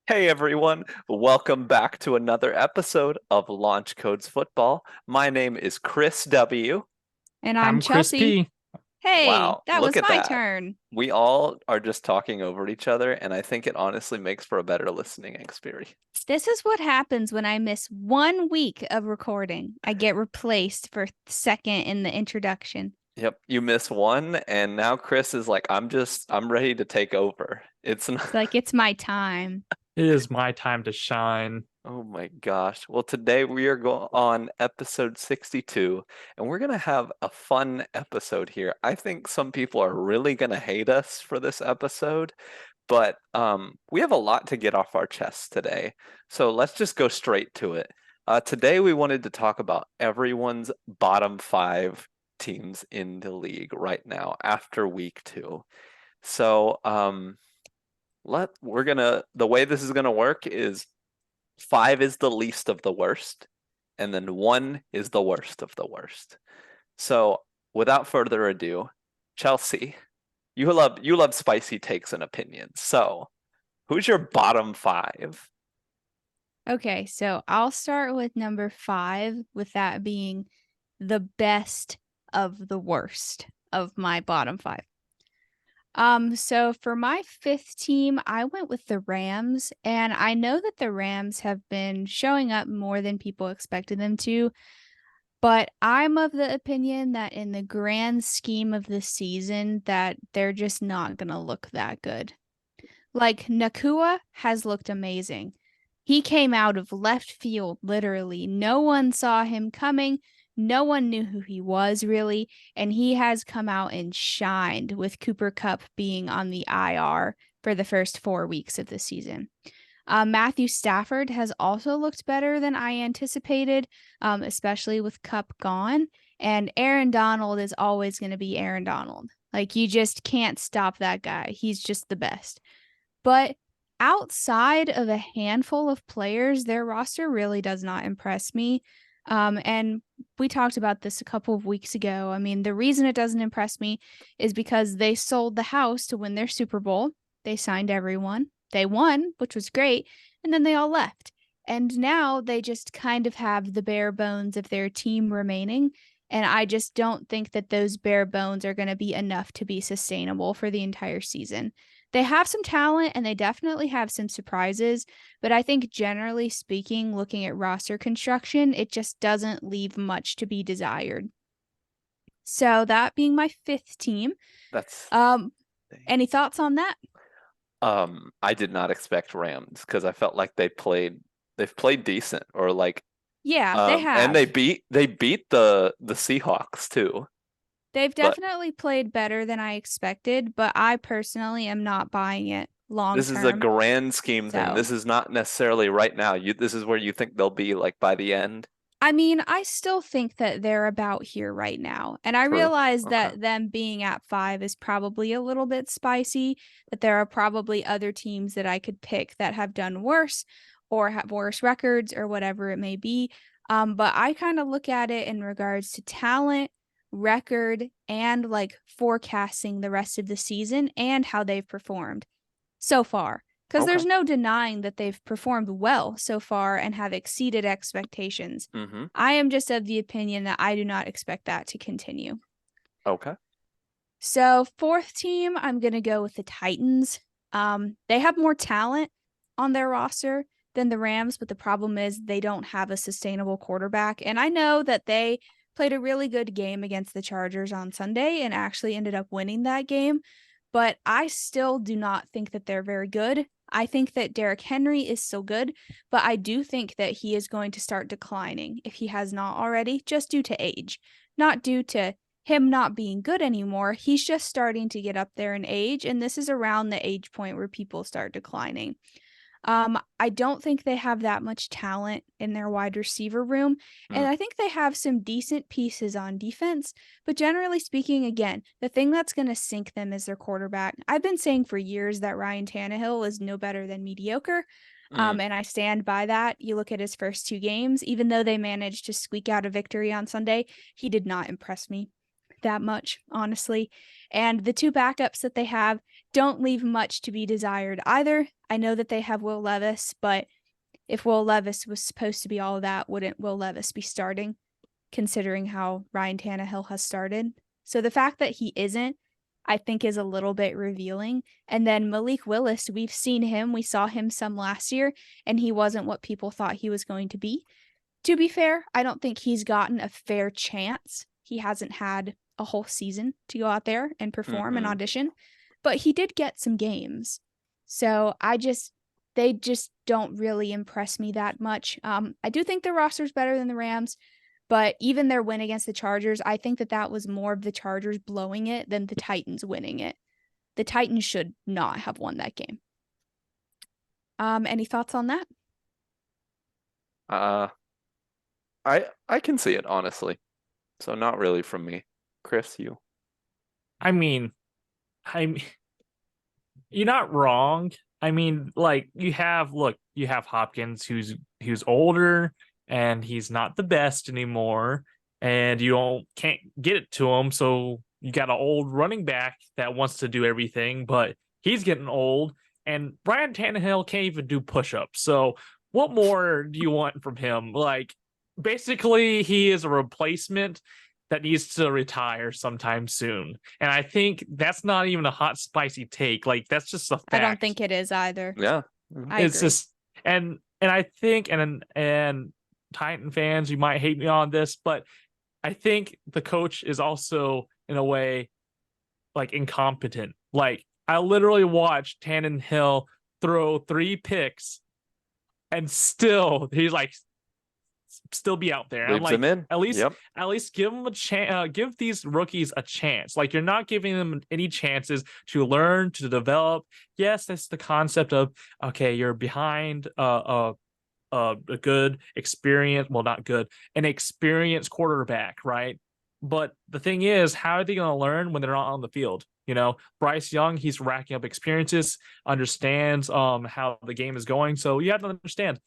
Hey everyone, welcome back to another episode of Launch Codes Football. My name is Chris W. And I'm I'm Chris Chelsea. P. Hey, Wow, that look was at my that. turn. We all are just talking over each other, and I think it honestly makes for a better listening experience. This is what happens when I miss 1 week of recording. I get replaced for second in the introduction. Yep, you miss one, and now Chris is like, I'm ready to take over. It's not, It's like it's my time. It is my time to shine. oh my gosh. Well, today we are going on episode 62, and we're going to have a fun episode here. I think some people are really going to hate us for this episode, but we have a lot to get off our chests today. So let's just go straight to it. Today we wanted to talk about everyone's bottom five teams in the league right now after week two. So the way this is gonna work is five is the least of the worst, and then one is the worst of the worst. So without further ado, Chelsea, you love spicy takes and opinions. So who's your bottom five? Okay, so I'll start with number 5, with that being the best of the worst of my bottom 5. So for my 5th team, I went with the Rams, and I know that the Rams have been showing up more than people expected them to. But I'm of the opinion that in the grand scheme of the season that they're just not going to look that good. Like Nakua has looked amazing. He came out of left field literally. No one saw him coming. No one knew who he was really, and he has come out and shined with Cooper Kupp being on the IR for the first 4 weeks of the season. Matthew Stafford has also looked better than I anticipated, especially with Kupp gone. And Aaron Donald is always going to be Aaron Donald. Like, you just can't stop that guy. He's just the best. But outside of a handful of players, their roster really does not impress me. And we talked about this a couple of weeks ago. I mean, the reason it doesn't impress me is because they sold the house to win their Super Bowl. They signed everyone. They won, which was great, and then they all left. And now they just kind of have the bare bones of their team remaining. And I just don't think that those bare bones are going to be enough to be sustainable for the entire season. They have some talent and they definitely have some surprises, but I think generally speaking, looking at roster construction, it just doesn't leave much to be desired. So that being my 5th team, That's um, any thoughts on that? I did not expect Rams because I felt like they've played decent or like Yeah, they and have. they beat the Seahawks too. They've But definitely played better than I expected, but I personally am not buying it long this is a term. grand scheme thing. So, This is not necessarily right now. This is where you think they'll be like by the end. I mean, I still think that they're about here right now. And I True. realize Okay. that them being at 5 is probably a little bit spicy, that there are probably other teams that I could pick that have done worse or have worse records or whatever it may be. But I kind of look at it in regards to talent, record, and like forecasting the rest of the season and how they've performed so far. Because Okay. there's no denying that they've performed well so far and have exceeded expectations. Mm-hmm. I am just of the opinion that I do not expect that to continue. Okay. So, 4th team, I'm going to go with the Titans. They have more talent on their roster than the Rams, but the problem is they don't have a sustainable quarterback. And I know that they played a really good game against the Chargers on Sunday and actually ended up winning that game, but I still do not think that they're very good. I think that Derrick Henry is still good, but I do think that he is going to start declining if he has not already, just due to age, not due to him not being good anymore. He's just starting to get up there in age, and this is around the age point where people start declining. I don't think they have that much talent in their wide receiver room, and Mm. I think they have some decent pieces on defense, but generally speaking, again, the thing that's going to sink them is their quarterback. I've been saying for years that Ryan Tannehill is no better than mediocre. Mm. And I stand by that. You look at his first 2 games, even though they managed to squeak out a victory on Sunday, he did not impress me that much, honestly. And the 2 backups that they have, don't leave much to be desired either. I know that they have Will Levis, but if Will Levis was supposed to be all of that, wouldn't Will Levis be starting, considering how Ryan Tannehill has started? So the fact that he isn't, I think, is a little bit revealing. And then Malik Willis, we've seen him. We saw him some last year, and he wasn't what people thought he was going to be. To be fair, I don't think he's gotten a fair chance. He hasn't had a whole season to go out there and perform and audition, but he did get some games. So they just don't really impress me that much. I do think their roster is better than the Rams, but even their win against the Chargers, I think that was more of the Chargers blowing it than the Titans winning it. The Titans should not have won that game. Any thoughts on that? I can see it, honestly. So not really from me. Chris, you. I mean, you're not wrong. I mean, like you have Hopkins who's older and he's not the best anymore, and can't get it to him. So you got an old running back that wants to do everything, but he's getting old, and Ryan Tannehill can't even do push-ups. So what more do you want from him? Like, basically, he is a replacement that needs to retire sometime soon. And I think that's not even a hot, spicy take. Like, that's just a fact. I don't think it is either. Yeah. It's agree. just, and I think, and Titan fans, you might hate me on this, but I think the coach is also, in a way, like, incompetent. Like, I literally watched Tannehill throw 3 picks, and still, he's like, still be out there. Leaves him in. At least give them a chance. Give these rookies a chance. Like, you're not giving them any chances to learn, to develop. Yes, that's the concept of, okay, you're behind a good experience. Well, not good, an experienced quarterback, right? But the thing is, how are they going to learn when they're not on the field? You know, Bryce Young, he's racking up experiences, understands how the game is going. So you have to understand,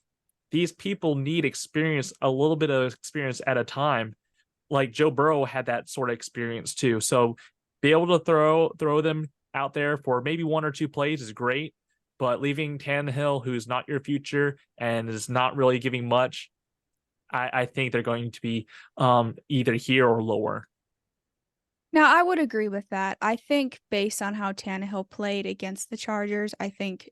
these people need experience, a little bit of experience at a time. Like Joe Burrow had that sort of experience too. So be able to throw them out there for maybe 1 or 2 plays is great, but leaving Tannehill, who's not your future and is not really giving much, I think they're going to be either here or lower. Now, I would agree with that. I think based on how Tannehill played against the Chargers,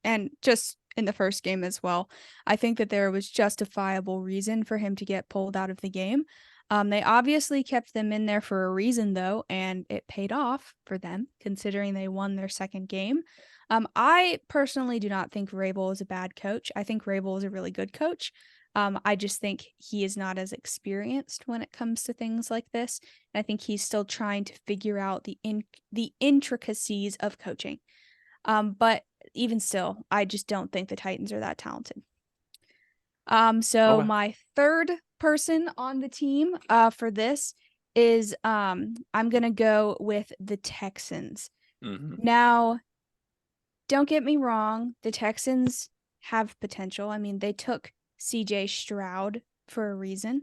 and just in the first game as well, I think that there was justifiable reason for him to get pulled out of the game. They obviously kept them in there for a reason, though, and it paid off for them, considering they won their second game. I personally do not think Vrabel is a bad coach. I think Vrabel is a really good coach. I just think he is not as experienced when it comes to things like this. And I think he's still trying to figure out the intricacies of coaching. But even still, I just don't think the Titans are that talented. So my third person on the team for this is I'm going to go with the Texans. Now, don't get me wrong, the Texans have potential. I mean, they took CJ Stroud for a reason.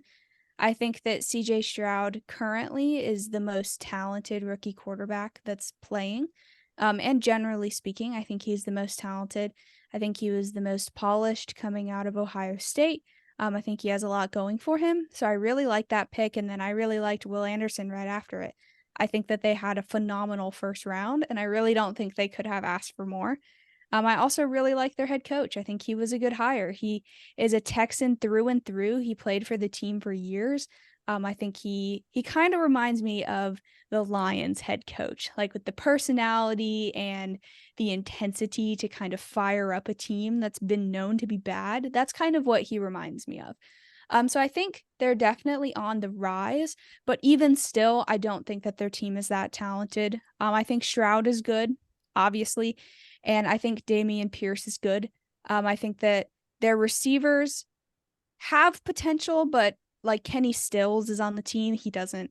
I think that CJ Stroud currently is the most talented rookie quarterback that's playing. And generally speaking, I think he's the most talented. I think he was the most polished coming out of Ohio State. I think he has a lot going for him. So I really like that pick. And then I really liked Will Anderson right after it. I think that they had a phenomenal first round, and I really don't think they could have asked for more. I also really like their head coach. I think he was a good hire. He is a Texan through and through. He played for the team for years. I think he kind of reminds me of the Lions head coach, like with the personality and the intensity to kind of fire up a team that's been known to be bad. That's kind of what he reminds me of. So I think they're definitely on the rise, but even still, I don't think that their team is that talented. I think Stroud is good, obviously, and I think Dameon Pierce is good. I think that their receivers have potential, but like Kenny Stills is on the team. He doesn't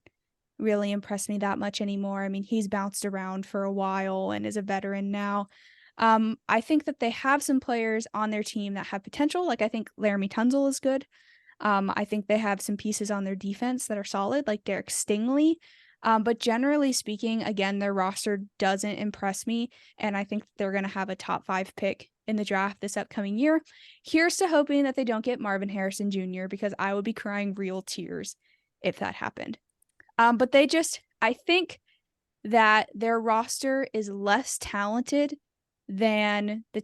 really impress me that much anymore. I mean, he's bounced around for a while and is a veteran now. I think that they have some players on their team that have potential. Like I think Laramie Tunzel is good. I think they have some pieces on their defense that are solid, like Derek Stingley. But generally speaking, again, their roster doesn't impress me, and I think they're going to have a top 5 pick in the draft this upcoming year. Here's to hoping that they don't get Marvin Harrison Jr., because I would be crying real tears if that happened. But I think that their roster is less talented than the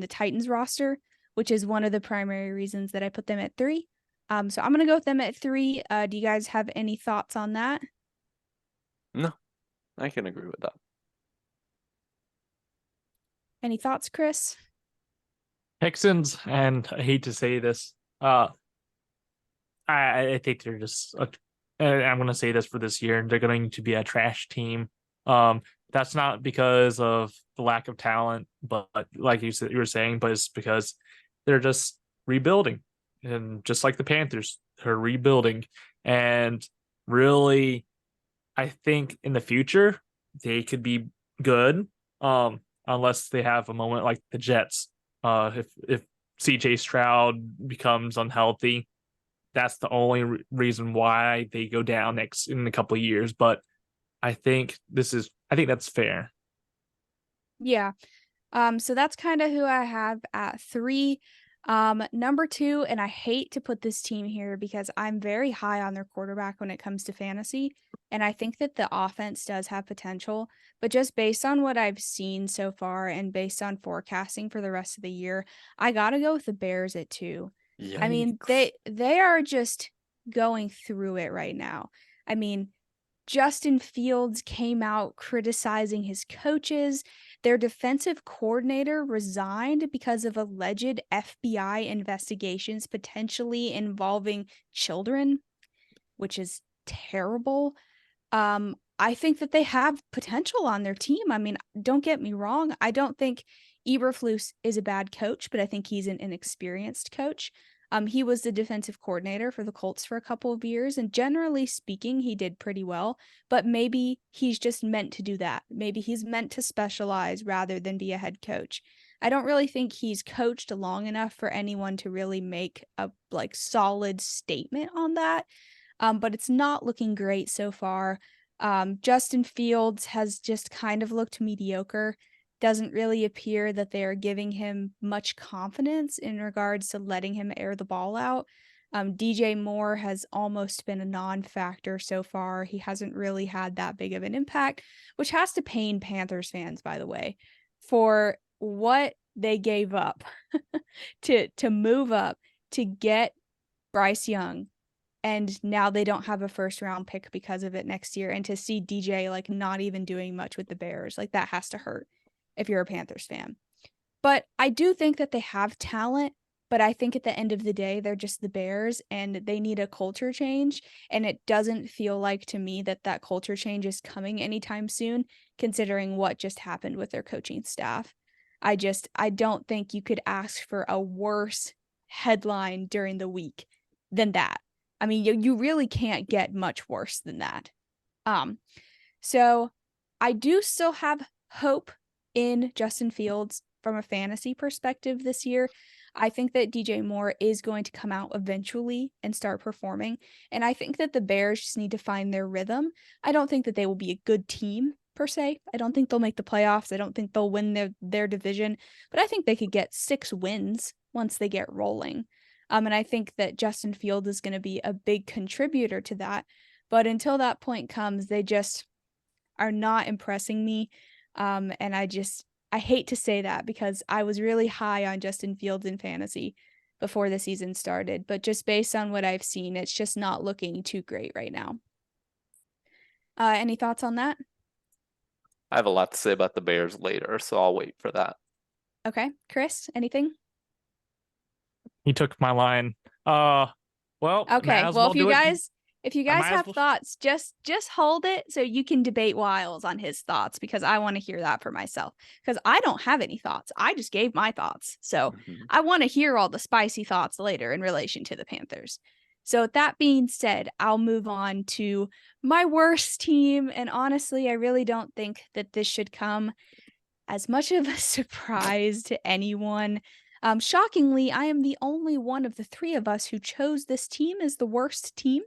Titans roster, which is one of the primary reasons that I put them at 3. So I'm gonna go with them at 3. Do you guys have any thoughts on that? No, I can agree with that. Any thoughts, Chris? Texans, and I hate to say this, I think they're just. I'm going to say this for this year, they're going to be a trash team. That's not because of the lack of talent, but like you were saying, but it's because they're just rebuilding, and just like the Panthers, they're rebuilding, and really, I think in the future they could be good, unless they have a moment like the Jets. If CJ Stroud becomes unhealthy, that's the only reason why they go down next in a couple of years. But I think that's fair. Yeah. So that's kind of who I have at 3. Number 2, and I hate to put this team here because I'm very high on their quarterback when it comes to fantasy, and I think that the offense does have potential, but just based on what I've seen so far and based on forecasting for the rest of the year, I gotta go with the Bears at 2. I mean, Yikes. they are just going through it right now. I mean, Justin Fields came out criticizing his coaches. Their defensive coordinator resigned because of alleged FBI investigations potentially involving children, which is terrible. I think that they have potential on their team. I mean, don't get me wrong. I don't think Eberflus is a bad coach, but I think he's an inexperienced coach. He was the defensive coordinator for the Colts for a couple of years, and generally speaking, he did pretty well. But maybe he's just meant to do that. Maybe he's meant to specialize rather than be a head coach. I don't really think he's coached long enough for anyone to really make a solid statement on that. But it's not looking great so far. Justin Fields has just kind of looked mediocre. Doesn't really appear that they are giving him much confidence in regards to letting him air the ball out. DJ Moore has almost been a non-factor so far. He hasn't really had that big of an impact, which has to pain Panthers fans, by the way, for what they gave up to move up to get Bryce Young, and now they don't have a first round pick because of it next year, and to see DJ not even doing much with the Bears, that has to hurt if you're a Panthers fan. But I do think that they have talent, but I think at the end of the day they're just the Bears and they need a culture change, and it doesn't feel like to me that that culture change is coming anytime soon considering what just happened with their coaching staff. I don't think you could ask for a worse headline during the week than that. I mean, you really can't get much worse than that. So I do still have hope in Justin Fields from a fantasy perspective this year. I think that DJ Moore is going to come out eventually and start performing. And I think that the Bears just need to find their rhythm. I don't think that they will be a good team per se. I don't think they'll make the playoffs. I don't think they'll win their division, but I think they could get 6 wins once they get rolling. And I think that Justin Fields is going to be a big contributor to that. But until that point comes, they just are not impressing me. And I hate to say that because I was really high on Justin Fields in fantasy before the season started. But just based on what I've seen, it's just not looking too great right now. Any thoughts on that? I have a lot to say about the Bears later, so I'll wait for that. Okay. Chris, anything? He took my line. Well, okay. Well, if you guys have well... thoughts, just hold it so you can debate Wiles on his thoughts, because I want to hear that for myself, because I don't have any thoughts. I just gave my thoughts. So I want to hear all the spicy thoughts later in relation to the Panthers. So with that being said, I'll move on to my worst team. And honestly, I really don't think that this should come as much of a surprise to anyone. Shockingly, I am the only one of the 3 of us who chose this team as the worst team,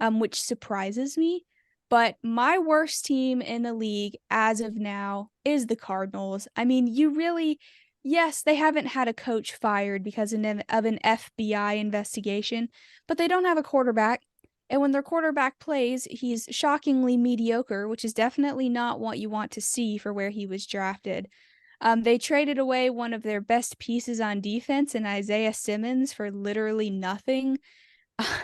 which surprises me. But my worst team in the league as of now is the Cardinals. I mean, yes, they haven't had a coach fired because of an FBI investigation, but they don't have a quarterback. And when their quarterback plays, he's shockingly mediocre, which is definitely not what you want to see for where he was drafted. They traded away one of their best pieces on defense in Isaiah Simmons for literally nothing.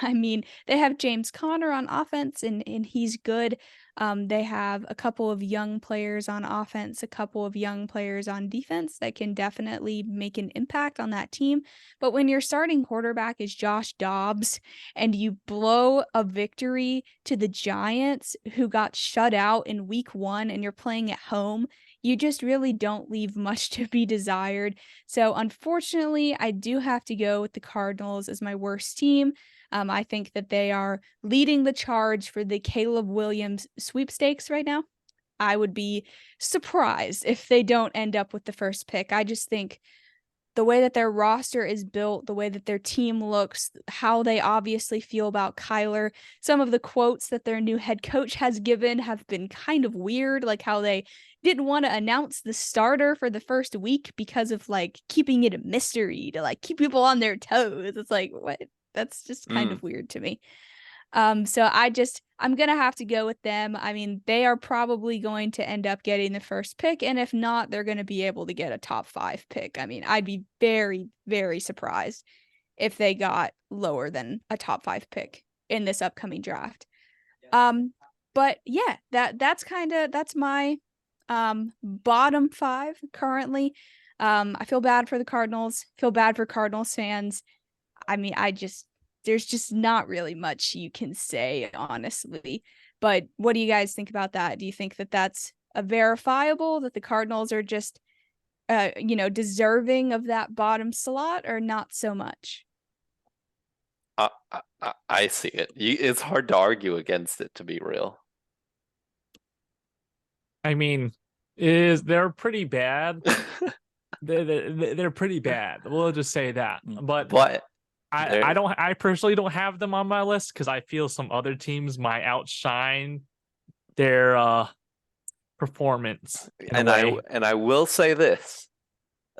I mean, they have James Conner on offense, and he's good. They have a couple of young players on offense, a couple of young players on defense that can definitely make an impact on that team. But when your starting quarterback is Josh Dobbs and you blow a victory to the Giants, who got shut out in week 1, and you're playing at home, you just really don't leave much to be desired. So, unfortunately, I do have to go with the Cardinals as my worst team. I think that they are leading the charge for the Caleb Williams sweepstakes right now. I would be surprised if they don't end up with the first pick. I just think the way that their roster is built, the way that their team looks, how they obviously feel about Kyler, some of the quotes that their new head coach has given have been kind of weird, like how they didn't want to announce the starter for the first week because of like keeping it a mystery to like keep people on their toes. It's like, what? That's just kind of weird to me. So I'm gonna have to go with them. I mean, they are probably going to end up getting the first pick, and if not, they're gonna be able to get a top 5 pick. I mean, I'd be very, very surprised if they got lower than a top 5 pick in this upcoming draft. But yeah, that's my bottom 5 currently. I feel bad for the Cardinals, feel bad for Cardinals fans. I mean, there's just not really much you can say, honestly. But what do you guys think about that? Do you think that that's a verifiable, that the Cardinals are just, deserving of that bottom slot, or not so much? I see it. It's hard to argue against it, to be real. I mean, they're pretty bad. They're pretty bad. We'll just say that. But I personally don't have them on my list because I feel some other teams might outshine their performance. And I will say this: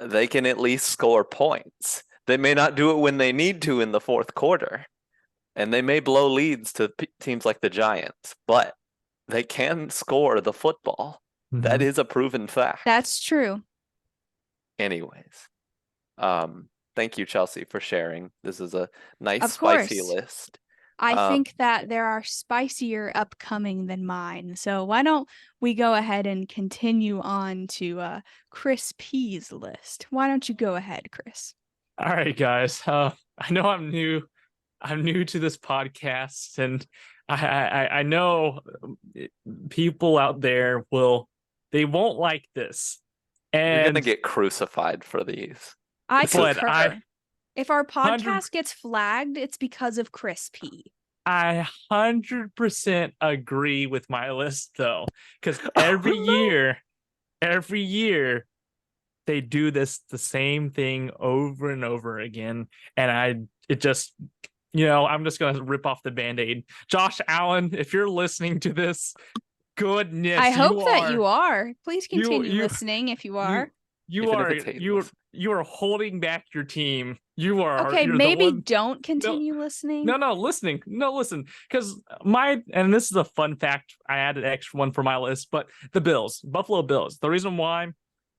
they can at least score points. They may not do it when they need to in the fourth quarter, and they may blow leads to teams like the Giants, but they can score the football. Mm-hmm. That is a proven fact. That's true. Anyways, thank you, Chelsea, for sharing. This is a nice, spicy list. I think that there are spicier upcoming than mine. So why don't we go ahead and continue on to Chris P's list? Why don't you go ahead, Chris? All right, guys. I know I'm new to this podcast, and I know people out there they won't like this. And you're gonna get crucified for these. I concur. If our podcast gets flagged, it's because of Chris P. I 100% agree with my list, though, because every year they do the same thing over and over again, and I'm just gonna rip off the Band-Aid. Josh Allen, if you're listening to this, goodness, I hope that you are. Please continue listening if you are. You are holding back your team. You are okay. Maybe don't continue listening. No, listening. No, listen. Because and this is a fun fact. I added extra one for my list, but the Buffalo Bills. The reason why,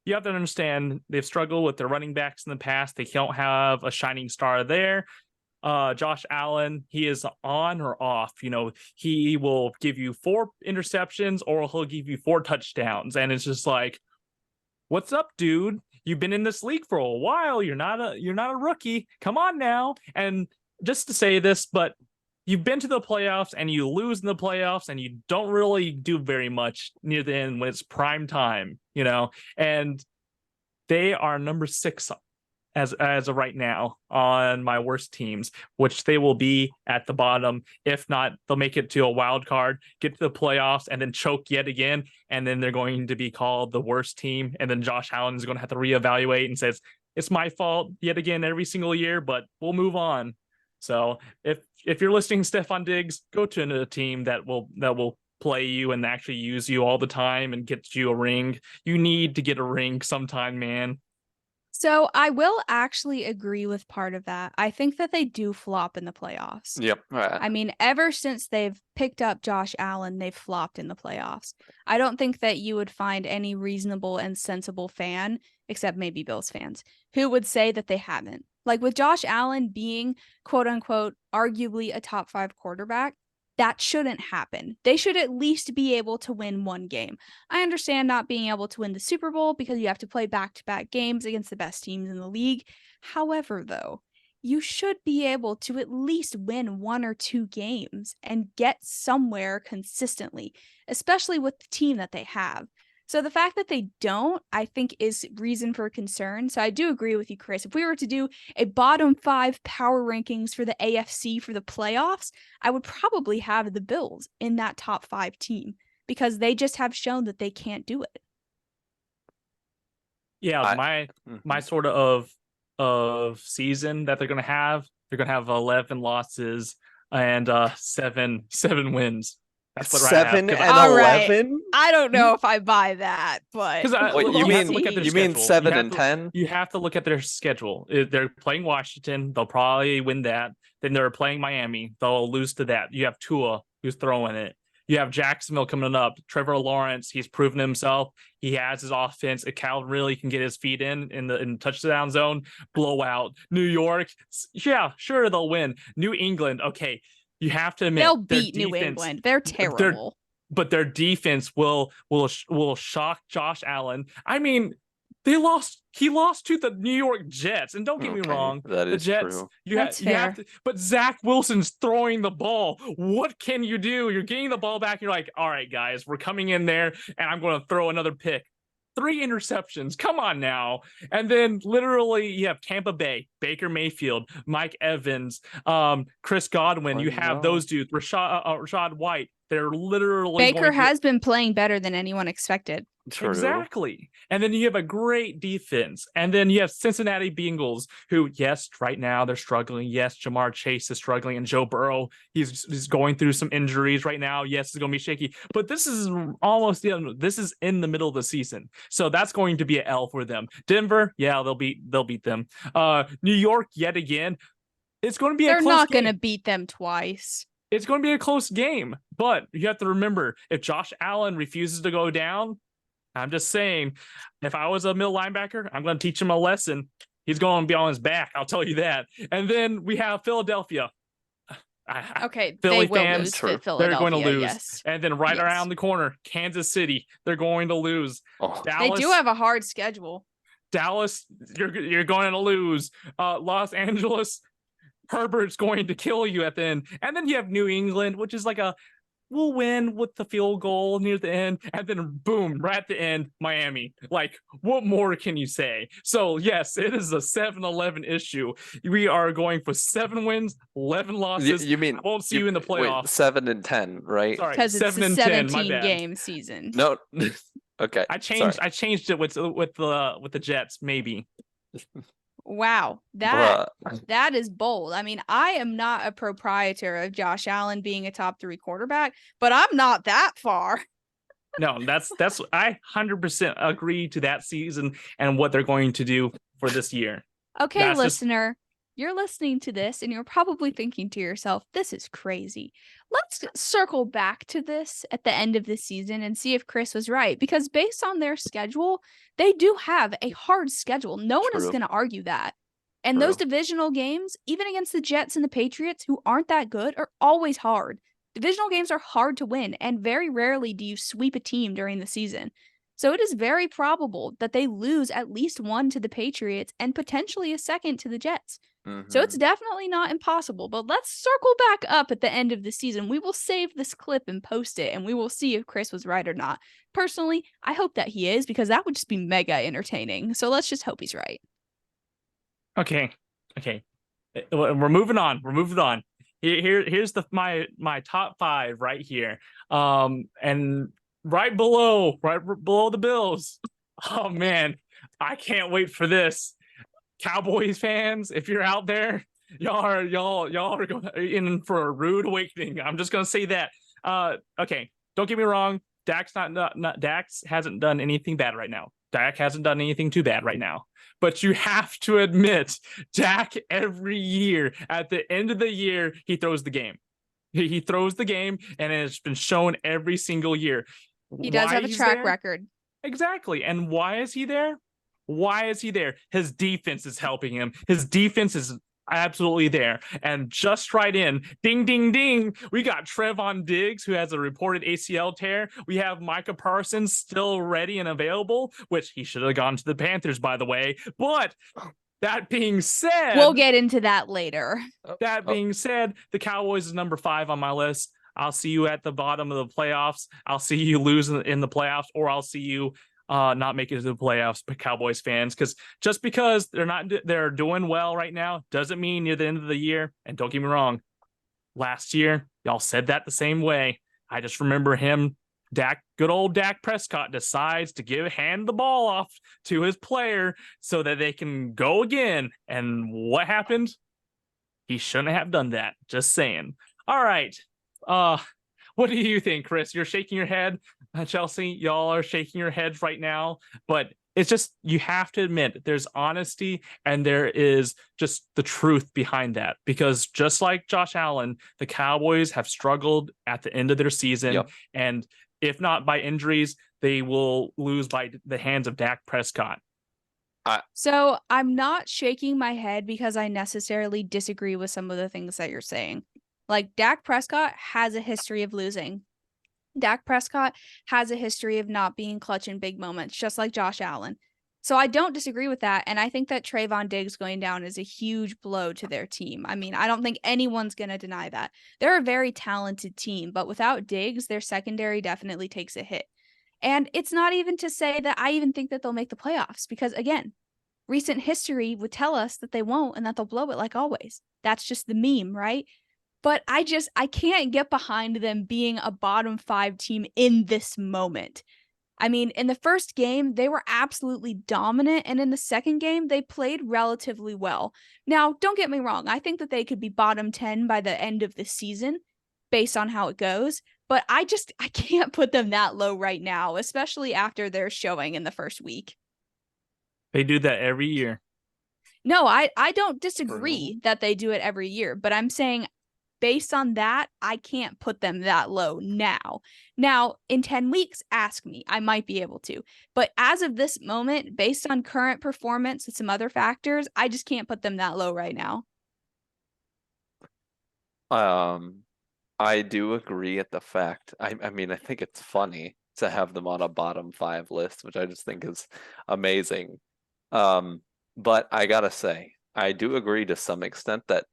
you have to understand, they've struggled with their running backs in the past. They don't have a shining star there. Josh Allen, he is on or off. He will give you 4 interceptions or he'll give you 4 touchdowns, and it's just like, what's up, dude? You've been in this league for a while. You're not a rookie. Come on now. And just to say this, but you've been to the playoffs and you lose in the playoffs and you don't really do very much near the end when it's prime time, and they are number 6 as of right now on my worst teams, which they will be at the bottom. If not, they'll make it to a wild card, get to the playoffs, and then choke yet again. And then they're going to be called the worst team. And then Josh Allen is going to have to reevaluate and says, it's my fault yet again every single year, but we'll move on. So if you're listening, Stefon Diggs, go to a team that will play you and actually use you all the time and get you a ring. You need to get a ring sometime, man. So I will actually agree with part of that. I think that they do flop in the playoffs. Yep. I mean, ever since they've picked up Josh Allen, they've flopped in the playoffs. I don't think that you would find any reasonable and sensible fan, except maybe Bills fans, who would say that they haven't. Like with Josh Allen being, quote unquote, arguably a top 5 quarterback, that shouldn't happen. They should at least be able to win one game. I understand not being able to win the Super Bowl because you have to play back-to-back games against the best teams in the league. However, though, you should be able to at least win 1 or 2 games and get somewhere consistently, especially with the team that they have. So the fact that they don't, I think, is reason for concern. So I do agree with you, Chris. If we were to do a bottom 5 power rankings for the AFC for the playoffs, I would probably have the Bills in that top 5 team because they just have shown that they can't do it. Yeah, my sort of season that they're gonna have 11 losses and 7 wins. That's what 7 I have. and All right. 11. I don't know if I buy that, but Because Wait, you mean look at their you mean schedule. 7 You have and to- 10? You have to look at their schedule. They're playing Washington. They'll probably win that. Then they're playing Miami. They'll lose to that. You have Tua, who's throwing it. You have Jacksonville coming up. Trevor Lawrence, he's proven himself. He has his offense. Cal really can get his feet in the touchdown zone. Blowout. New York, yeah, sure they'll win. New England, okay. You have to admit they'll their beat New defense- England. They're terrible. but their defense will shock Josh Allen. I mean, he lost to the New York Jets, and don't get me Okay, wrong, that the is Jets. true. You have That's to, but Zach Wilson's throwing the ball. What can you do? You're getting the ball back. You're like, all right, guys, we're coming in there, and I'm going to throw another pick. 3 interceptions. Come on now. And then literally you have Tampa Bay, Baker Mayfield, Mike Evans, Chris Godwin. You have those dudes, Rashad White. They're literally Baker has been playing better than anyone expected. True. Exactly. And then you have a great defense. And then you have Cincinnati Bengals, who, yes, right now they're struggling. Yes, Jamar Chase is struggling. And Joe Burrow, he's going through some injuries right now. Yes, it's going to be shaky. But this is this is in the middle of the season. So that's going to be an L for them. Denver, yeah, they'll beat them. New York, yet again. It's going to be They're a close not game. going to beat them twice. It's going to be a close game, but you have to remember, if Josh Allen refuses to go down, I'm just saying, if I was a middle linebacker, I'm going to teach him a lesson. He's going to be on his back, I'll tell you that. And then we have Philadelphia. Okay, Philly they will fans, lose to true. Philadelphia. They're going to lose. Yes. And then right Yes. around the corner, Kansas City, they're going to lose. Oh, They do have a hard schedule. Dallas, you're going to lose. Los Angeles, Herbert's going to kill you at the end. And then you have New England, which is like we'll win with the field goal near the end. And then boom, right at the end, Miami. Like, what more can you say? So yes, it is a 7-11 issue. We are going for 7 wins, 11 losses. you mean I won't see you in the wait, playoffs. 7 and 10, right? Sorry, Because it's 7 a and 10. My 17 bad. game season. No. Okay. I sorry. changed it with the Jets, maybe. Wow. Bruh. That is bold. I mean, I am not a proprietor of Josh Allen being a top 3 quarterback, but I'm not that far. No, that's I 100% agree to that season and what they're going to do for this year. Okay, That's just- listener, you're listening to this and you're probably thinking to yourself, this is crazy. Let's circle back to this at the end of the season and see if Chris was right. Because based on their schedule, they do have a hard schedule. No one is True. going to argue that. And those divisional games, even against the Jets and the Patriots, who aren't that good, are always hard. Divisional games are hard to win, and very rarely do you sweep a team during the season. So it is very probable that they lose at least 1 to the Patriots and potentially a second to the Jets. So it's definitely not impossible, but let's circle back up at the end of the season. We will save this clip and post it, and we will see if Chris was right or not. Personally, I hope that he is, because that would just be mega entertaining. So let's just hope he's right. Okay. We're moving on. Here's my top 5 right here. And right below the Bills. Oh man, I can't wait for this. Cowboys fans, if you're out there, y'all are going in for a rude awakening. I'm just gonna say that. Okay, don't get me wrong. Dax Dax hasn't done anything bad right now. Dak hasn't done anything too bad right now. But you have to admit, Dak every year at the end of the year he throws the game. He throws the game, and it's been shown every single year. He does have a he's track there? record. Exactly. And why is he there? Why is he there? His defense is helping him. His defense is absolutely there. And just right in, ding, ding, ding, we got Trevon Diggs, who has a reported ACL tear. We have Micah Parsons still ready and available, which he should have gone to the Panthers, by the way. But that being said, We'll get into that later. that being said, the Cowboys is number 5 on my list. I'll see you at the bottom of the playoffs. I'll see you lose in the playoffs, or I'll see you not make it to the playoffs, but Cowboys fans, because just because they're doing well right now doesn't mean near the end of the year. And don't get me wrong, last year y'all said that the same way. I just remember good old Dak Prescott decides to hand the ball off to his player so that they can go again. And what happened? He shouldn't have done that. Just saying. All right. What do you think, Chris? You're shaking your head. Chelsea, y'all are shaking your heads right now. But it's just, you have to admit there's honesty and there is just the truth behind that. Because just like Josh Allen, the Cowboys have struggled at the end of their season. Yep. And if not by injuries, they will lose by the hands of Dak Prescott. So I'm not shaking my head because I necessarily disagree with some of the things that you're saying. Like, Dak Prescott has a history of losing. Dak Prescott has a history of not being clutch in big moments, just like Josh Allen. So I don't disagree with that. And I think that Trevon Diggs going down is a huge blow to their team. I mean, I don't think anyone's going to deny that. They're a very talented team, but without Diggs, their secondary definitely takes a hit. And it's not even to say that I even think that they'll make the playoffs, because again, recent history would tell us that they won't and that they'll blow it like always. That's just the meme, right? But I can't get behind them being a bottom 5 team in this moment. I mean, in the first game, they were absolutely dominant. And in the second game, they played relatively well. Now, don't get me wrong. I think that they could be bottom 10 by the end of the season based on how it goes. But I can't put them that low right now, especially after their showing in the first week. They do that every year. No, I don't disagree that they do it every year. But I'm saying, based on that, I can't put them that low now. Now, in 10 weeks, ask me. I might be able to. But as of this moment, based on current performance and some other factors, I just can't put them that low right now. I do agree at the fact. I mean, I think it's funny to have them on a bottom 5 list, which I just think is amazing. But I gotta say, I do agree to some extent that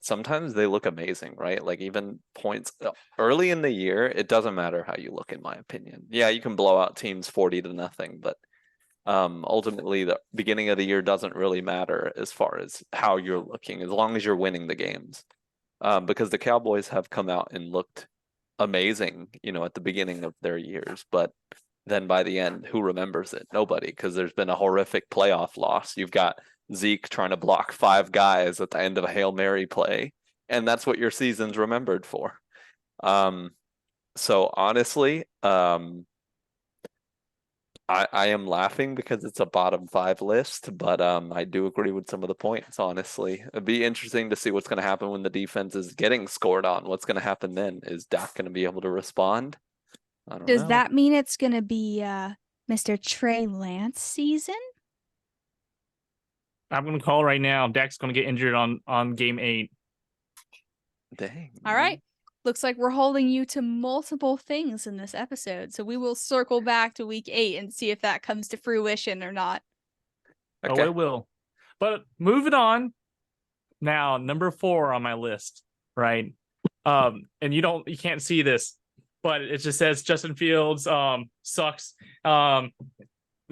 sometimes they look amazing, right? Like, even points early in the year, it doesn't matter how you look, in my opinion. Yeah, you can blow out teams 40-0, but ultimately the beginning of the year doesn't really matter as far as how you're looking, as long as you're winning the games. Because the Cowboys have come out and looked amazing, at the beginning of their years, but then by the end, who remembers it? Nobody, because there's been a horrific playoff loss. You've got Zeke trying to block 5 guys at the end of a Hail Mary play, and that's what your season's remembered for. So honestly, I am laughing because it's a bottom 5 list, but I do agree with some of the points, honestly. It'd be interesting to see what's going to happen when the defense is getting scored on. What's going to happen then? Is Dak going to be able to respond? I don't know. Does that mean it's going to be Mr. Trey Lance season? I'm going to call right now. Dak's going to get injured on game 8. Dang. All right. Looks like we're holding you to multiple things in this episode. So we will circle back to week 8 and see if that comes to fruition or not. Okay. Oh, it will. But moving on. Now, number 4 on my list, right? And you can't see this, but it just says Justin Fields sucks. Let's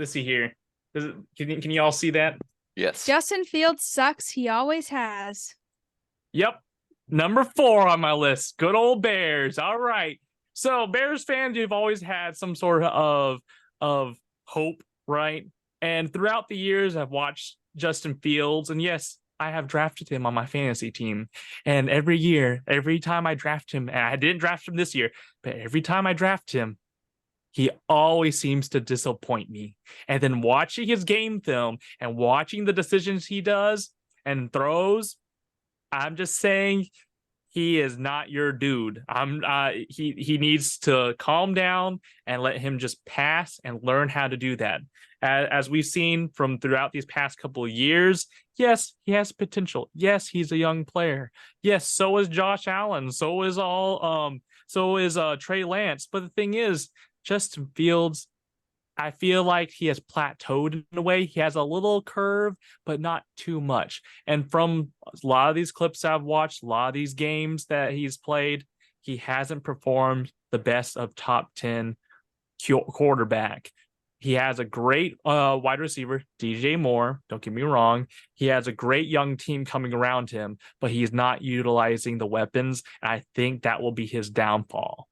see here. Can you all see that? Yes. Justin Fields sucks. He always has. Yep. Number 4 on my list. Good old Bears. All right. So Bears fans, you've always had some sort of hope, right? And throughout the years, I've watched Justin Fields, and yes, I have drafted him on my fantasy team. And every year, every time I draft him, and I didn't draft him this year, but every time I draft him, he always seems to disappoint me. And then watching his game film and watching the decisions he does and throws, I'm just saying he is not your dude. He needs to calm down and let him just pass and learn how to do that. As we've seen from throughout these past couple of years, yes, he has potential. Yes, he's a young player. Yes, so is Josh Allen. So is Trey Lance. But the thing is, Justin Fields, I feel like he has plateaued in a way. He has a little curve, but not too much. And from a lot of these clips I've watched, a lot of these games that he's played, he hasn't performed the best of top 10 quarterback. He has a great wide receiver, DJ Moore. Don't get me wrong. He has a great young team coming around him, but he's not utilizing the weapons. And I think that will be his downfall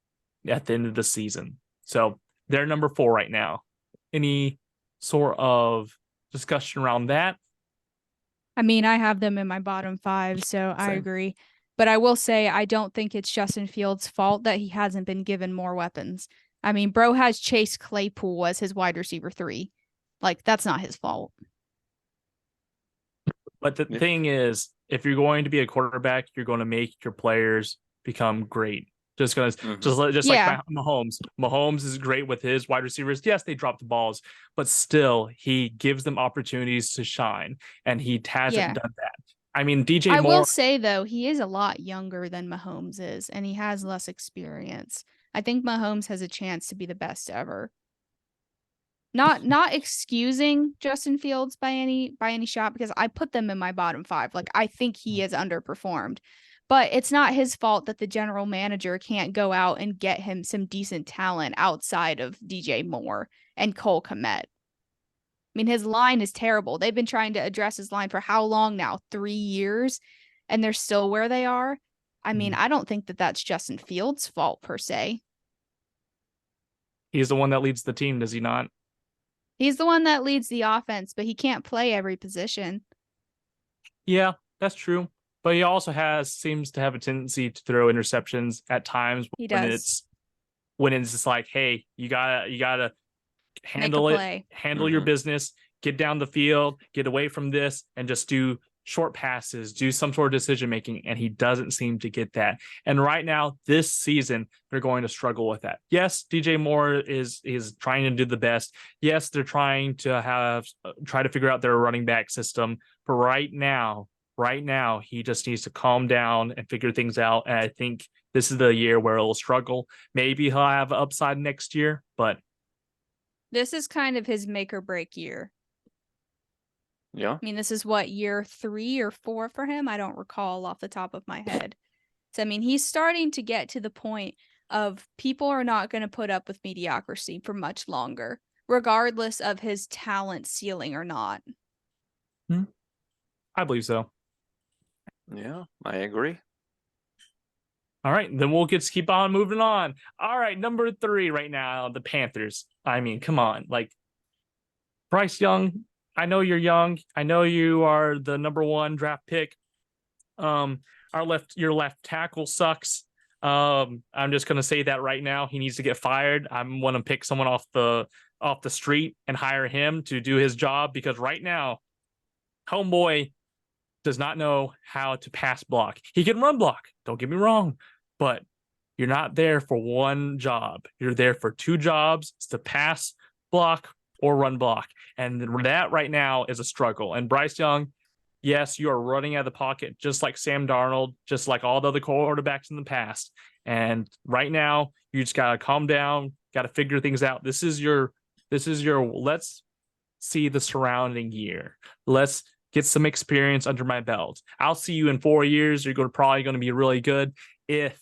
at the end of the season. So they're number 4 right now. Any sort of discussion around that? I mean, I have them in my bottom 5, so I Same. agree. But I will say I don't think it's Justin Fields' fault that he hasn't been given more weapons. I mean, bro has Chase Claypool as his wide receiver 3. Like, that's not his fault. But the Yeah. thing is, if you're going to be a quarterback, you're going to make your players become great. Just like Mahomes. Mahomes is great with his wide receivers. Yes, they drop the balls, but still he gives them opportunities to shine, and he hasn't done that. I mean, DJ I Moore. will say though, he is a lot younger than Mahomes is, and he has less experience. I think Mahomes has a chance to be the best ever. Not excusing Justin Fields by any shot, because I put them in my bottom 5. Like, I think he has underperformed. But it's not his fault that the general manager can't go out and get him some decent talent outside of DJ Moore and Cole Kmet. I mean, his line is terrible. They've been trying to address his line for how long now? 3 years, and they're still where they are. I mean, I don't think that that's Justin Fields' fault per se. He's the one that leads the team, does he not? He's the one that leads the offense, but he can't play every position. Yeah, that's true. But he also seems to have a tendency to throw interceptions at times when it's just like, hey, you gotta handle it, handle your business, get down the field, get away from this, and just do short passes, do some sort of decision making. And he doesn't seem to get that. And right now, this season, they're going to struggle with that. Yes, DJ Moore is trying to do the best. Yes, they're trying to try to figure out their running back system. But right now, he just needs to calm down and figure things out. And I think this is the year where he'll struggle. Maybe he'll have an upside next year, but this is kind of his make or break year. Yeah. I mean, this is what, year 3 or 4 for him? I don't recall off the top of my head. So, I mean, he's starting to get to the point of people are not going to put up with mediocrity for much longer, regardless of his talent ceiling or not. I believe so. Yeah, I agree. All right, then we'll keep on moving on. All right, number 3 right now, the Panthers. I mean, come on. Like, Bryce Young, I know you're young. I know you are the number 1 draft pick. Your left tackle sucks. I'm just gonna say that right now. He needs to get fired. I want to pick someone off the street and hire him to do his job, because right now, homeboy does not know how to pass block. He can run block, don't get me wrong, but you're not there for one job. You're there for 2 jobs. It's to pass block or run block. And that right now is a struggle. And Bryce Young, yes, you are running out of the pocket, just like Sam Darnold, just like all the other quarterbacks in the past. And right now, you just got to calm down, got to figure things out. This is your, let's see the surrounding year. Let's get some experience under my belt. I'll see you in 4 years. You're probably going to be really good if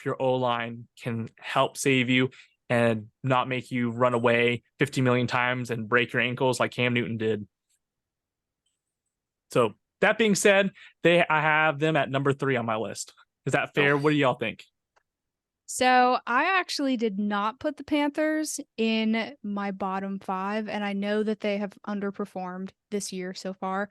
your O-line can help save you and not make you run away 50 million times and break your ankles like Cam Newton did. So that being said, I have them at number 3 on my list. Is that fair? What do y'all think? So I actually did not put the Panthers in my bottom 5, and I know that they have underperformed this year so far.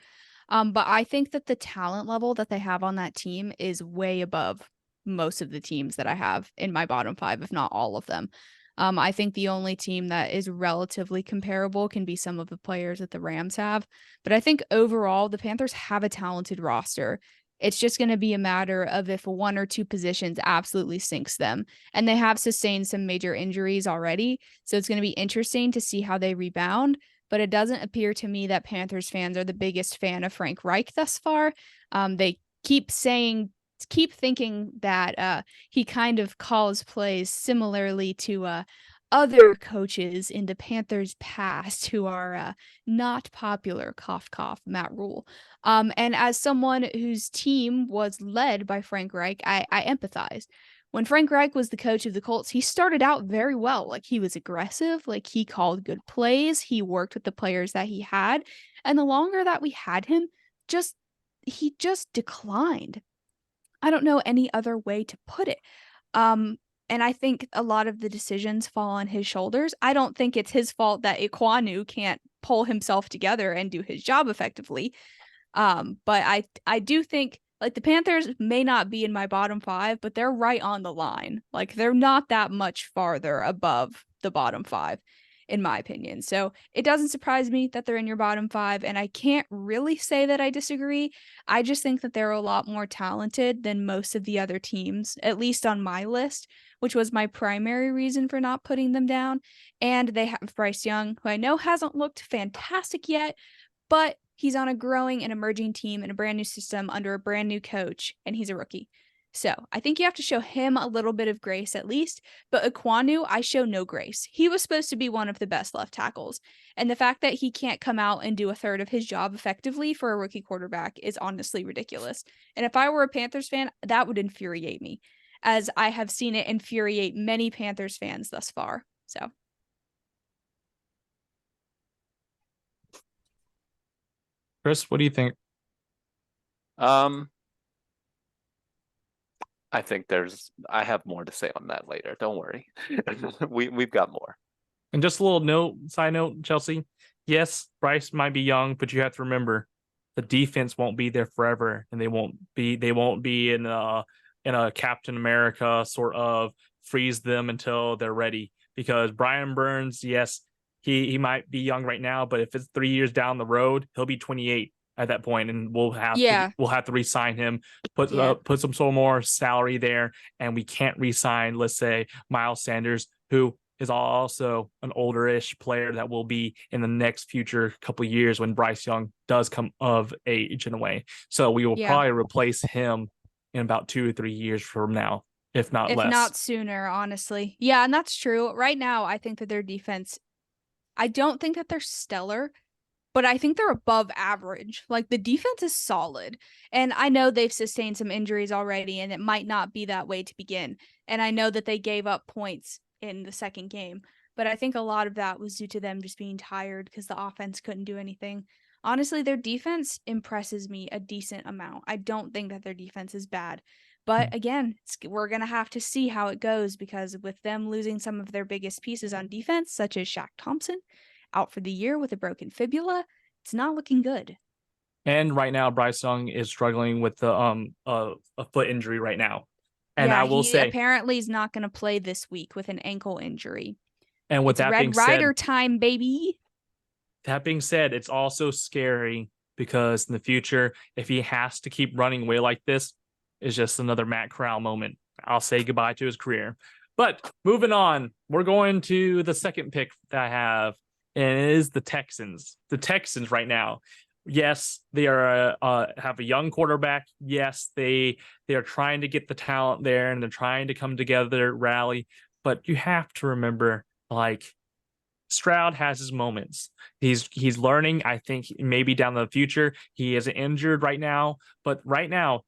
But I think that the talent level that they have on that team is way above most of the teams that I have in my bottom 5, if not all of them. I think the only team that is relatively comparable can be some of the players that the Rams have. But I think overall, the Panthers have a talented roster. It's just going to be a matter of if one or two positions absolutely sinks them. And they have sustained some major injuries already. So it's going to be interesting to see how they rebound. But it doesn't appear to me that Panthers fans are the biggest fan of Frank Reich thus far. They keep thinking that he kind of calls plays similarly to other coaches in the Panthers past who are not popular, cough, cough, Matt Rule. And as someone whose team was led by Frank Reich, I empathize. When Frank Reich was the coach of the Colts, he started out very well. Like, he was aggressive, like he called good plays, he worked with the players that he had. And the longer that we had him, he just declined. I don't know any other way to put it. And I think a lot of the decisions fall on his shoulders. I don't think it's his fault that Ekwonu can't pull himself together and do his job effectively. But I do think, like, the Panthers may not be in my bottom 5, but they're right on the line. Like, they're not that much farther above the bottom 5, in my opinion. So it doesn't surprise me that they're in your bottom 5, and I can't really say that I disagree. I just think that they're a lot more talented than most of the other teams, at least on my list, which was my primary reason for not putting them down. And they have Bryce Young, who I know hasn't looked fantastic yet, but he's on a growing and emerging team in a brand new system under a brand new coach, and he's a rookie. So I think you have to show him a little bit of grace at least. But Ekwonu, I show no grace. He was supposed to be one of the best left tackles. And the fact that he can't come out and do a third of his job effectively for a rookie quarterback is honestly ridiculous. And if I were a Panthers fan, that would infuriate me, as I have seen it infuriate many Panthers fans thus far. So Chris, what do you think? I think I have more to say on that later. Don't worry. We've got more. And just a little side note, Chelsea. Yes, Bryce might be young, but you have to remember the defense won't be there forever, and they won't be in a Captain America sort of freeze them until they're ready. Because Brian Burns, yes, he might be young right now, but if it's 3 years down the road, he'll be 28 at that point, and we'll have to re-sign him, put some sort of more salary there, and we can't re-sign, let's say, Miles Sanders, who is also an older-ish player that will be in the next future couple of years when Bryce Young does come of age in a way. So we will probably replace him in about 2 or 3 years from now, if not less. If not sooner, honestly. Yeah, and that's true. Right now, I think that their defense, I don't think that they're stellar, but I think they're above average. Like, the defense is solid. And I know they've sustained some injuries already, and it might not be that way to begin. And I know that they gave up points in the second game, but I think a lot of that was due to them just being tired because the offense couldn't do anything. Honestly, their defense impresses me a decent amount. I don't think that their defense is bad. But again, we're going to have to see how it goes, because with them losing some of their biggest pieces on defense, such as Shaq Thompson, out for the year with a broken fibula, it's not looking good. And right now, Bryce Young is struggling with a foot injury right now. And I will say, apparently he's not going to play this week with an ankle injury. And with it's Red Rider time, baby. That being said, it's also scary because in the future, if he has to keep running away like this, it's just another Matt Corral moment. I'll say goodbye to his career. But moving on, we're going to the second pick that I have, and it is the Texans. The Texans right now. Yes, they are have a young quarterback. Yes, they are trying to get the talent there, and they're trying to come together, rally. But you have to remember, like, Stroud has his moments. He's learning. I think maybe down the future he is injured right now, but right now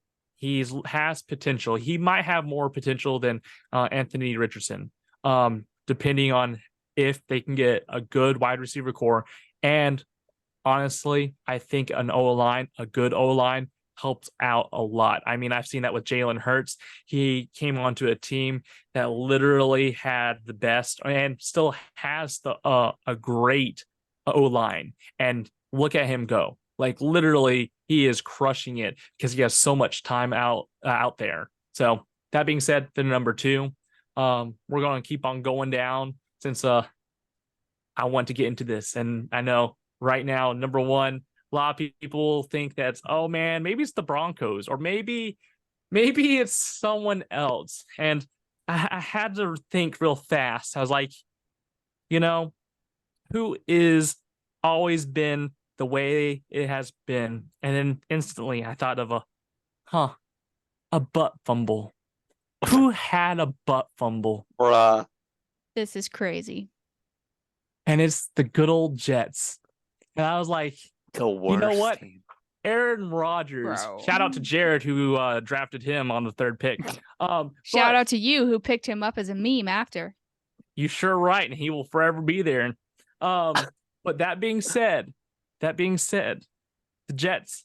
has potential. He might have more potential than Anthony Richardson, depending on if they can get a good wide receiver core. And honestly, I think a good O-line helps out a lot. I mean, I've seen that with Jalen Hurts. He came onto a team that literally had the best and still has a great O-line. And look at him go. Like literally, he is crushing it because he has so much time out there. So that being said, the number 2, we're going to keep on going down since I want to get into this, and I know right now number 1, a lot of people think that's, oh man, maybe it's the Broncos, or maybe it's someone else, and I had to think real fast. I was like, you know, who is always been the way it has been, and then instantly I thought of a butt fumble. Who had a butt fumble? Bruh. This is crazy. And it's the good old Jets. And I was like, The worst you know what? team. Aaron Rodgers. Bro. Shout out to Jared who drafted him on the 3rd pick. Shout out to you who picked him up as a meme after. You sure right, and he will forever be there. But that being said, the Jets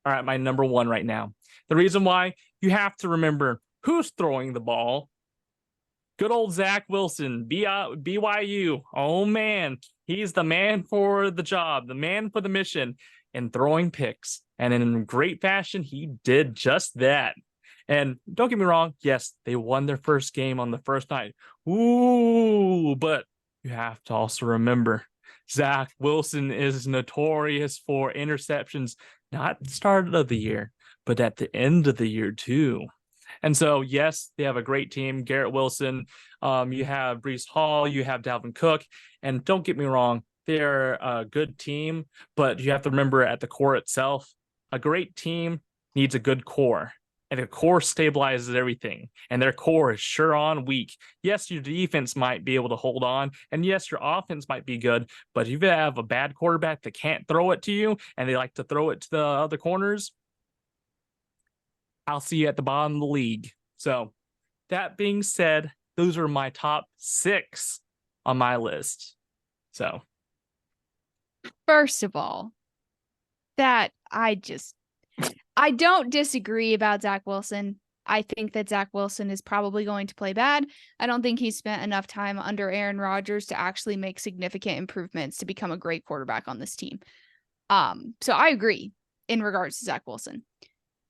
are at my number 1 right now. The reason why, you have to remember who's throwing the ball. Good old Zach Wilson, BYU. Oh man, he's the man for the job, the man for the mission, and throwing picks. And in great fashion, he did just that. And don't get me wrong, yes, they won their first game on the first night. Ooh, but you have to also remember, Zach Wilson is notorious for interceptions, not at the start of the year, but at the end of the year too. And so, yes, they have a great team. Garrett Wilson, you have Breece Hall, you have Dalvin Cook, and don't get me wrong, they're a good team, but you have to remember at the core itself, a great team needs a good core. And the core stabilizes everything, and their core is sure on weak. Yes, your defense might be able to hold on, and yes, your offense might be good, but if you have a bad quarterback that can't throw it to you, and they like to throw it to the other corners, I'll see you at the bottom of the league. So that being said, those are my top 6 on my list. So First of all, that I don't disagree about Zach Wilson. I think that Zach Wilson is probably going to play bad. I don't think he's spent enough time under Aaron Rodgers to actually make significant improvements to become a great quarterback on this team. So I agree in regards to Zach Wilson.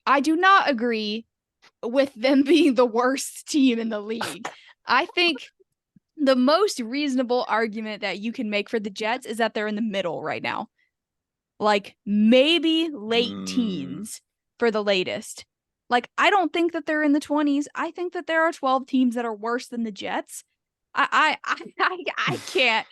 I do not agree with them being the worst team in the league. I think the most reasonable argument that you can make for the Jets is that they're in the middle right now. Like maybe late teens for the latest. Like, I don't think that they're in the 20s. I think that there are 12 teams that are worse than the Jets. I can't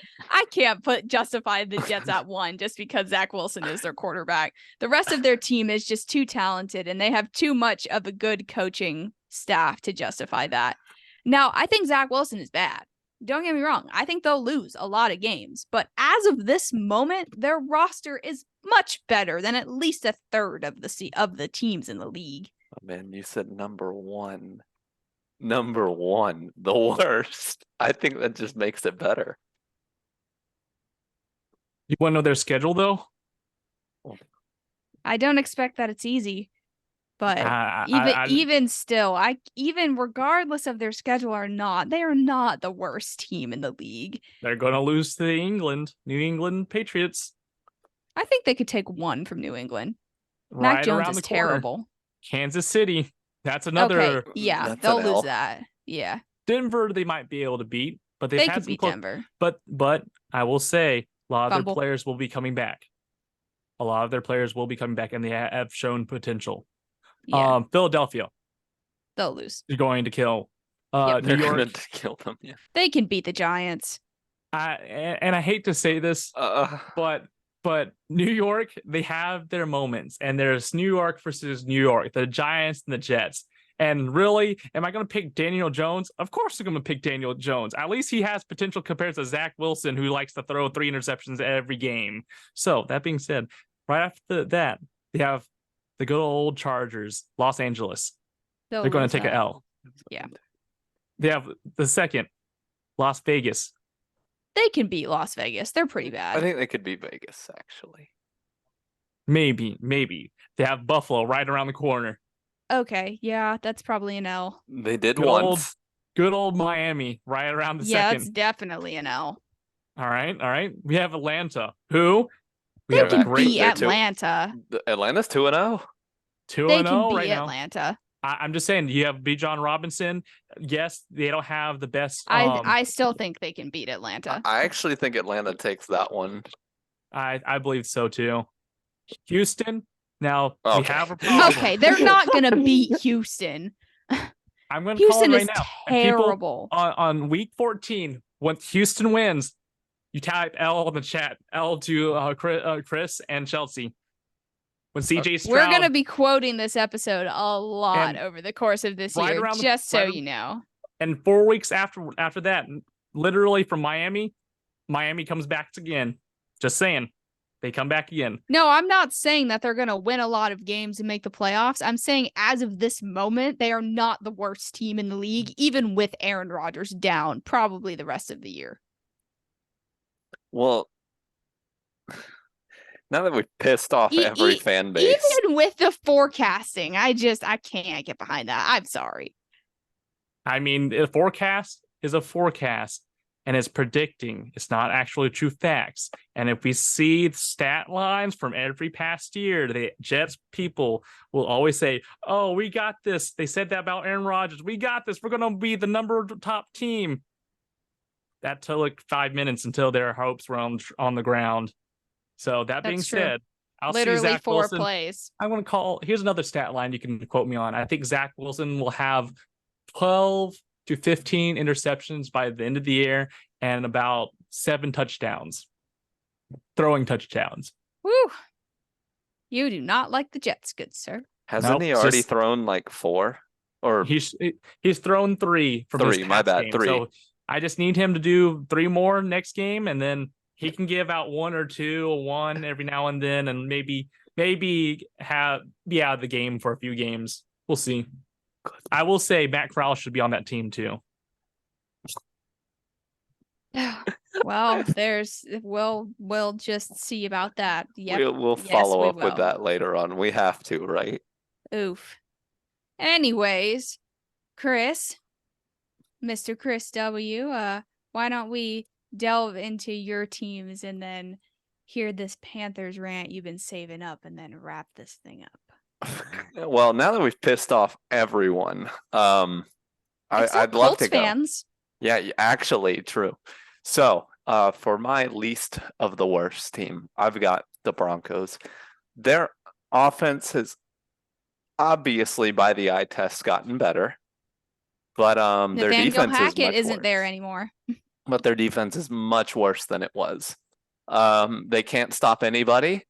justify the Jets at 1 just because Zach Wilson is their quarterback. The rest of their team is just too talented, and they have too much of a good coaching staff to justify that. Now, I think Zach Wilson is bad. Don't get me wrong. I think they'll lose a lot of games, but as of this moment, their roster is much better than at least a third of the teams in the league. Oh, man, you said number 1. Number 1, the worst. I think that just makes it better. you want to know their schedule though? I don't expect that it's easy, but I- even still, even regardless of their schedule they are not the worst team in the league. They're going to lose to New England Patriots. I think they could take 1 from New England. Right Mac Jones around is the corner. terrible. Kansas City. That's another. Okay, yeah, That's they'll an L. lose that. Yeah, Denver, they might be able to beat, but they could beat Denver. But I will say, a lot of Fumble. their players will be coming back. A lot of their players will be coming back, and they have shown potential. Yeah, Philadelphia they'll lose. is going to kill. Yep. New They're York. going to kill them. Yeah. They can beat the Giants. And I hate to say this, but New York, they have their moments, and there's New York versus New York, the Giants and the Jets. And really, am I going to pick Daniel Jones? Of course I'm going to pick Daniel Jones. At least he has potential compared to Zach Wilson, who likes to throw 3 interceptions every game. So that being said, right after that, they have the good old Chargers, Los Angeles. They'll They're going lose to take an that. L. Yeah. They have the second, Las Vegas. They can beat Las Vegas. They're pretty I bad. think they could beat Vegas, actually. Maybe. They have Buffalo right around the corner. Okay, yeah, that's probably an L. They did Good once. Good old Miami right around the Yeah, second. it's definitely an L. All right. We have Atlanta, who We They have a can great beat they're two- Atlanta. Atlanta's 2-0. 2-0. They can 2-0 beat right now. Atlanta. I'm just saying, you have Bijan Robinson. Yes, they don't have the best. I still think they can beat Atlanta. I actually think Atlanta takes that one. I believe so too. Houston. Now we Okay. have a problem. Okay, they're not gonna beat Houston. I'm going to call it Houston right is now. And people, terrible. on week 14, when Houston wins, you type L in the chat. L to Chris and Chelsea. When CJ Stroud, We're gonna be quoting this episode a lot And over the course of this right year, around the- just so right- you know. and 4 weeks after that, literally from Miami comes back again. Just saying, they come back again. No, I'm not saying that they're gonna win a lot of games and make the playoffs. I'm saying as of this moment, they are not the worst team in the league, even with Aaron Rodgers down probably the rest of the year. Well, now that we've pissed off every fan base, Even with the forecasting, I can't get behind that. I'm sorry. I mean, a forecast is a forecast, and it's predicting. It's not actually true facts. And if we see the stat lines from every past year, the Jets people will always say, "Oh, we got this." They said that about Aaron Rodgers. We got this. We're going to be the top team. That took like 5 minutes until their hopes were on the ground. So that being That's true. said, I'll see Literally Zach 4 Wilson. plays. I want to call. Here's another stat line you can quote me on. I think Zach Wilson will have 12 to 15 interceptions by the end of the year and about 7 touchdowns, throwing touchdowns. Woo! You do not like the Jets, good sir. hasn't Nope, he already just- thrown like 4? Or He's thrown 3 from this 3, my past bad, game. 3. So I just need him to do 3 more next game, and then he can give out 1 or 2 or 1 every now and then, and maybe be out of the game for a few games. We'll see. I will say Matt Corral should be on that team too. Well, we'll just see about that. Yep. We'll Yes, follow we up with will. that later on. We have to, right? Oof. Anyways, Chris, Mr. Chris W, why don't we delve into your teams and then hear this Panthers rant you've been saving up and then wrap this thing up. Well, now that we've pissed off everyone, I'd Except love Colts to go. fans. Yeah, actually, true. So, for my least of the worst team, I've got the Broncos. Their offense has obviously, by the eye test, gotten better, but their Nathaniel defense is Hackett much isn't there worse. anymore. But their defense is much worse than it was. They can't stop anybody.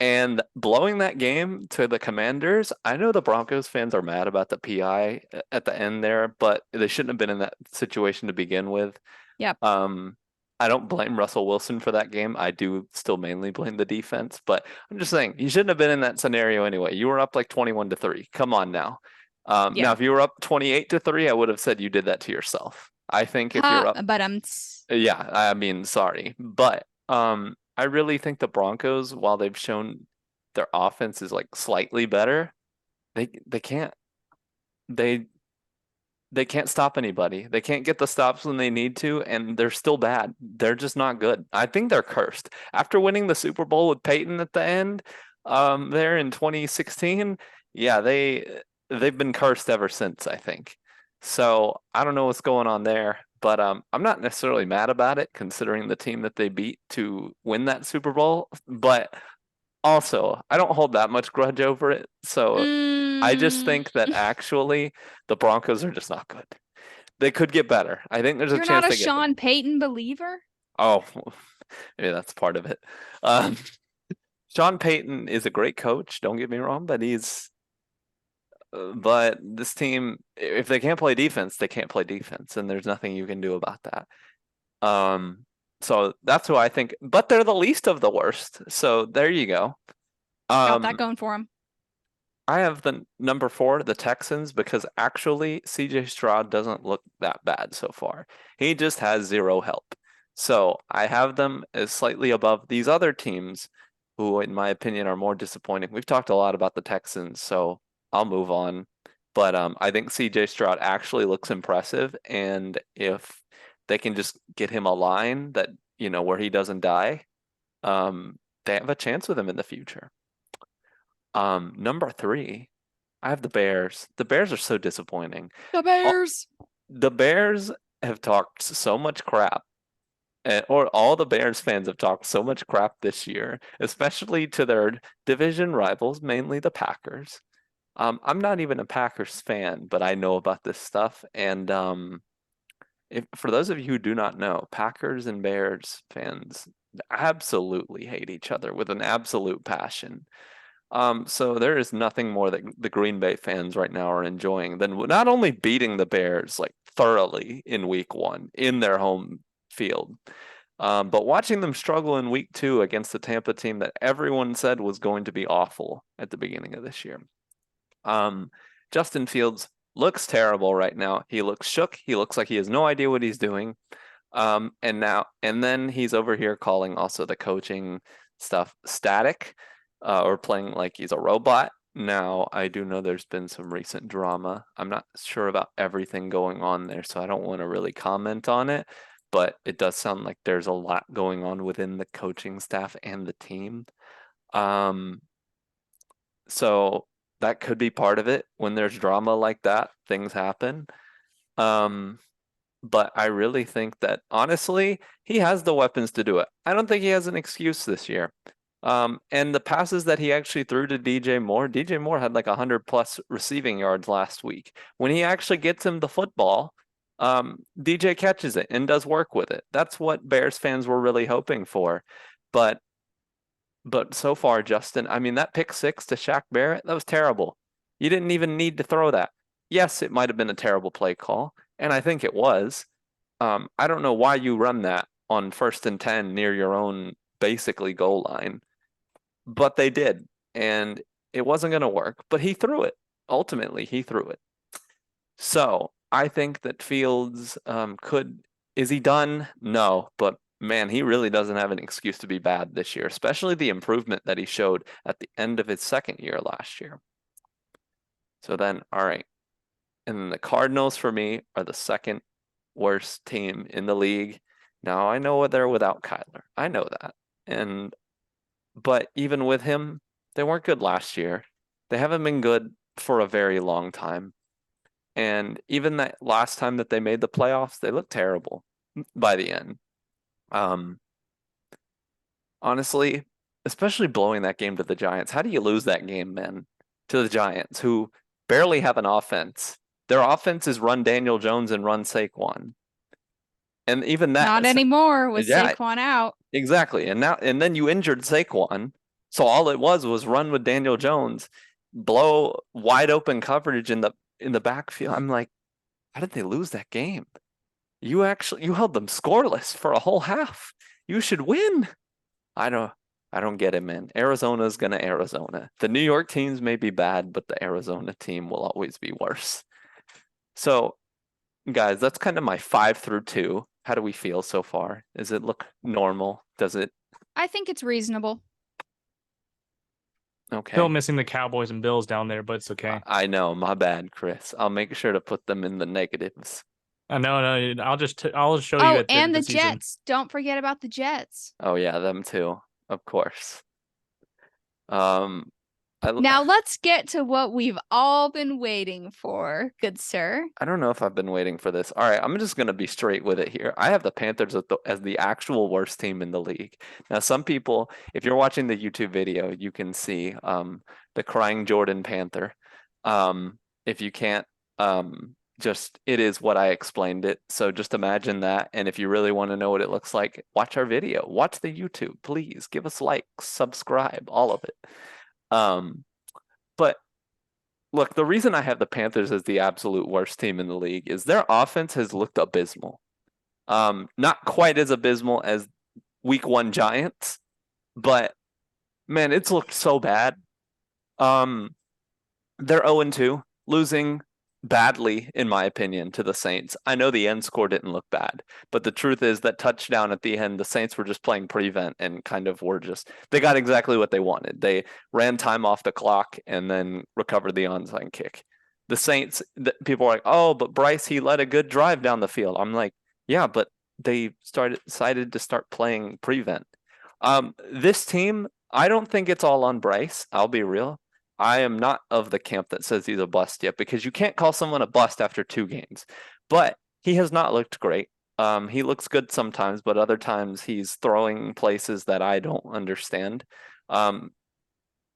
And blowing that game to the Commanders, I know the Broncos fans are mad about the PI at the end there, but they shouldn't have been in that situation to begin with. Yep. I don't blame Russell Wilson for that game. I do still mainly blame the defense, but I'm just saying you shouldn't have been in that scenario anyway. You were up like 21-3. Come on now. Yeah. Now, if you were up 28-3, I would have said you did that to yourself. I think if you're up, But yeah, I mean, sorry, but I really think the Broncos, while they've shown their offense is like slightly better, they can't stop anybody. They can't get the stops when they need to, and they're still bad. They're just not good. I think they're cursed. After winning the Super Bowl with Peyton at the end, there in 2016, yeah, they've been cursed ever since, I think. So I don't know what's going on there, but I'm not necessarily mad about it considering the team that they beat to win that Super Bowl. But also, I don't hold that much grudge over it. So I just think that actually the Broncos are just not good. They could get better. I think there's a you're chance not a they get better. Sean Payton believer? Oh, maybe that's part of it. Sean Payton is a great coach. Don't get me wrong, but but this team, if they can't play defense, they can't play defense, and there's nothing you can do about that. So that's who I think. But they're the least of the worst. So there you go. Got that going for him. I have the number 4, the Texans, because actually CJ Stroud doesn't look that bad so far. He just has 0 help. So I have them as slightly above these other teams who, in my opinion, are more disappointing. We've talked a lot about the Texans, so I'll move on. But I think CJ Stroud actually looks impressive. And if they can just get him a line that, where he doesn't die, they have a chance with him in the future. Number 3, I have the Bears. The Bears are so disappointing. The Bears. The Bears have talked so much crap, or all the Bears fans have talked so much crap this year, especially to their division rivals, mainly the Packers. I'm not even a Packers fan, but I know about this stuff. And for those of you who do not know, Packers and Bears fans absolutely hate each other with an absolute passion. So there is nothing more that the Green Bay fans right now are enjoying than not only beating the Bears like thoroughly in week 1 in their home field, but watching them struggle in week 2 against the Tampa team that everyone said was going to be awful at the beginning of this year. Justin Fields looks terrible right now. He looks shook. He looks like he has no idea what he's doing. And then he's over here calling also the coaching stuff static, or playing like he's a robot. Now, I do know there's been some recent drama. I'm not sure about everything going on there, so I don't want to really comment on it, but it does sound like there's a lot going on within the coaching staff and the team. So that could be part of it. When there's drama like that, things happen. But I really think that, honestly, he has the weapons to do it. I don't think he has an excuse this year. And the passes that he actually threw to DJ Moore had like 100+ receiving yards last week. When he actually gets him the football, DJ catches it and does work with it. That's what Bears fans were really hoping for. But so far, Justin, I mean, that pick 6 to Shaq Barrett, that was terrible. You didn't even need to throw that. Yes, it might have been a terrible play call, and I think it was. I don't know why you run that on 1st and 10 near your own basically goal line, but they did, and it wasn't going to work, but he threw it. Ultimately, he threw it. So I think that Fields is he done? No, but man, he really doesn't have an excuse to be bad this year, especially the improvement that he showed at the end of his second year last year. So then, all right. And then the Cardinals for me are the second worst team in the league. Now I know they're without Kyler. I know that. But even with him, they weren't good last year. They haven't been good for a very long time. And even that last time that they made the playoffs, they looked terrible by the end. Honestly, especially blowing that game to the Giants. How do you lose that game, man? To the Giants, who barely have an offense. Their offense is run Daniel Jones and run Saquon. And even that Not anymore with Yeah. Saquon out. Exactly. And then you injured Saquon. So all it was run with Daniel Jones, blow wide open coverage in the backfield. I'm like, how did they lose that game? You held them scoreless for a whole half. You should win. I don't get it, man. Arizona's gonna Arizona. The New York teams may be bad, but the Arizona team will always be worse. So, guys, that's kind of my 5 through 2. How do we feel so far? Does it look normal? Does it? I think it's reasonable. Okay. Still missing the Cowboys and Bills down there, but it's okay. I know, my bad, Chris. I'll make sure to put them in the negatives. No, I'll show you Oh, at the and end the of the season. Jets. Don't forget about the Jets. Oh yeah, them too, of course. Now let's get to what we've all been waiting for, good sir. I don't know if I've been waiting for this. All right, I'm just going to be straight with it here. I have the Panthers as the actual worst team in the league. Now, some people, if you're watching the YouTube video, you can see the crying Jordan Panther. If you can't, it is what I explained it. So just imagine that. And if you really want to know what it looks like, watch our video. Watch the YouTube, please. Give us likes, subscribe, all of it. But look, the reason I have the Panthers as the absolute worst team in the league is their offense has looked abysmal. Not quite as abysmal as week 1 Giants, but man, it's looked so bad. They're 0-2, losing badly, in my opinion, to the Saints. I know the end score didn't look bad, but the truth is that touchdown at the end, the Saints were just playing prevent and kind of they got exactly what they wanted. They ran time off the clock and then recovered the onside kick. The Saints, people are like, oh, but Bryce, he led a good drive down the field. I'm like, yeah, but they decided to start playing prevent. This team, I don't think it's all on Bryce. I'll be real. I am not of the camp that says he's a bust yet, because you can't call someone a bust after 2 games. But he has not looked great. He looks good sometimes, but other times he's throwing places that I don't understand.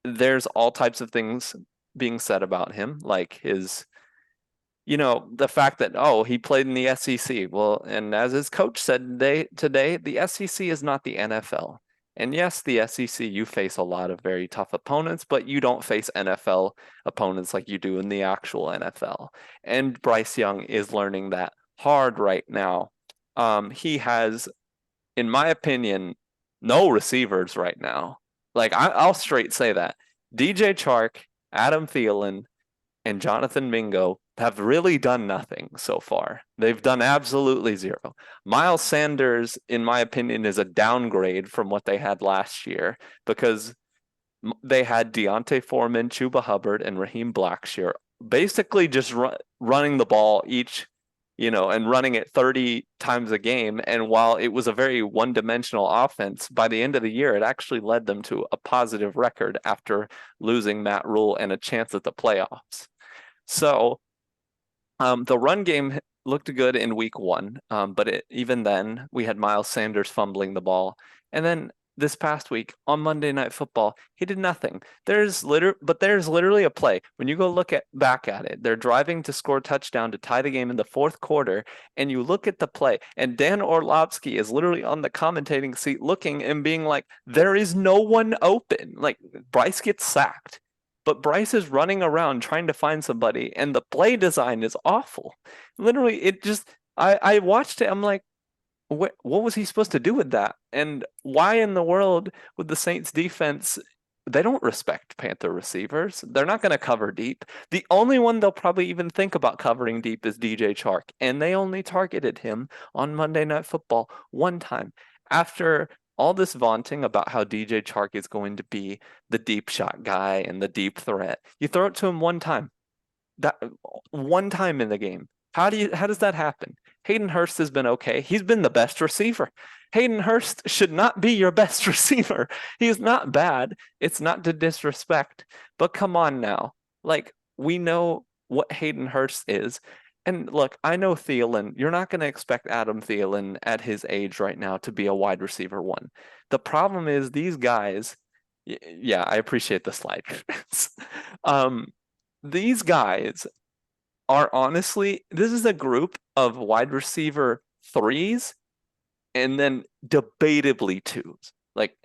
There's all types of things being said about him, like his, the fact that, oh, he played in the SEC. Well, and as his coach said today, the SEC is not the NFL. And yes, the SEC, you face a lot of very tough opponents, but you don't face NFL opponents like you do in the actual NFL. And Bryce Young is learning that hard right now. He has, in my opinion, no receivers right now. Like, I'll straight say that. DJ Chark, Adam Thielen, and Jonathan Mingo have really done nothing so far. They've done absolutely zero. Miles Sanders, in my opinion, is a downgrade from what they had last year, because they had Deontay Foreman, Chuba Hubbard, and Raheem Blackshear basically just running the ball each, and running it 30 times a game. And while it was a very one-dimensional offense, by the end of the year, it actually led them to a positive record after losing Matt Rule and a chance at the playoffs. So the run game looked good in week 1, but even then, we had Miles Sanders fumbling the ball. And then this past week on Monday Night Football, he did nothing. There's literally a play. When you go back at it, they're driving to score a touchdown to tie the game in the 4th quarter, and you look at the play, and Dan Orlovsky is literally on the commentating seat looking and being like, there is no one open. Like, Bryce gets sacked, but Bryce is running around trying to find somebody, and the play design is awful. Literally, it just, I watched it, I'm like, what was he supposed to do with that? And why in the world would the Saints defense, they don't respect Panther receivers. They're not going to cover deep. The only one they'll probably even think about covering deep is DJ Chark, and they only targeted him on Monday Night Football one time. After all this vaunting about how DJ Chark is going to be the deep shot guy and the deep threat, you throw it to him one time. That one time in the game. How does that happen? Hayden Hurst has been okay. He's been the best receiver. Hayden Hurst should not be your best receiver. He's not bad. It's not to disrespect, but come on now. Like, we know what Hayden Hurst is. And look, I know Thielen. You're not going to expect Adam Thielen at his age right now to be a wide receiver 1. The problem is these guys, yeah, I appreciate the slide. These guys are honestly, this is a group of wide receiver 3s and then debatably 2s. Like,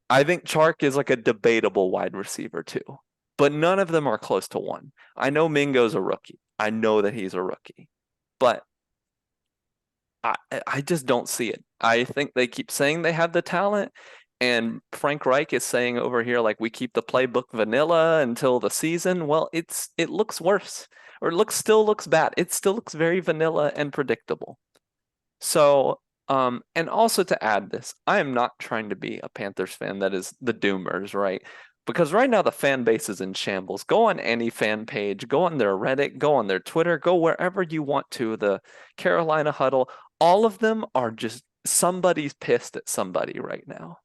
I think Chark is like a debatable wide receiver 2, but none of them are close to 1. I know Mingo's a rookie. I know that he's a rookie, but I just don't see it. I think they keep saying they have the talent, and Frank Reich is saying over here, like, we keep the playbook vanilla until the season. Well, it looks worse, or still looks bad. It still looks very vanilla and predictable. So, and also to add this, I am not trying to be a Panthers fan that is the doomers, right? Because right now the fan base is in shambles. Go on any fan page, go on their Reddit, go on their Twitter, go wherever you want to, the Carolina Huddle. All of them are just, somebody's pissed at somebody right now.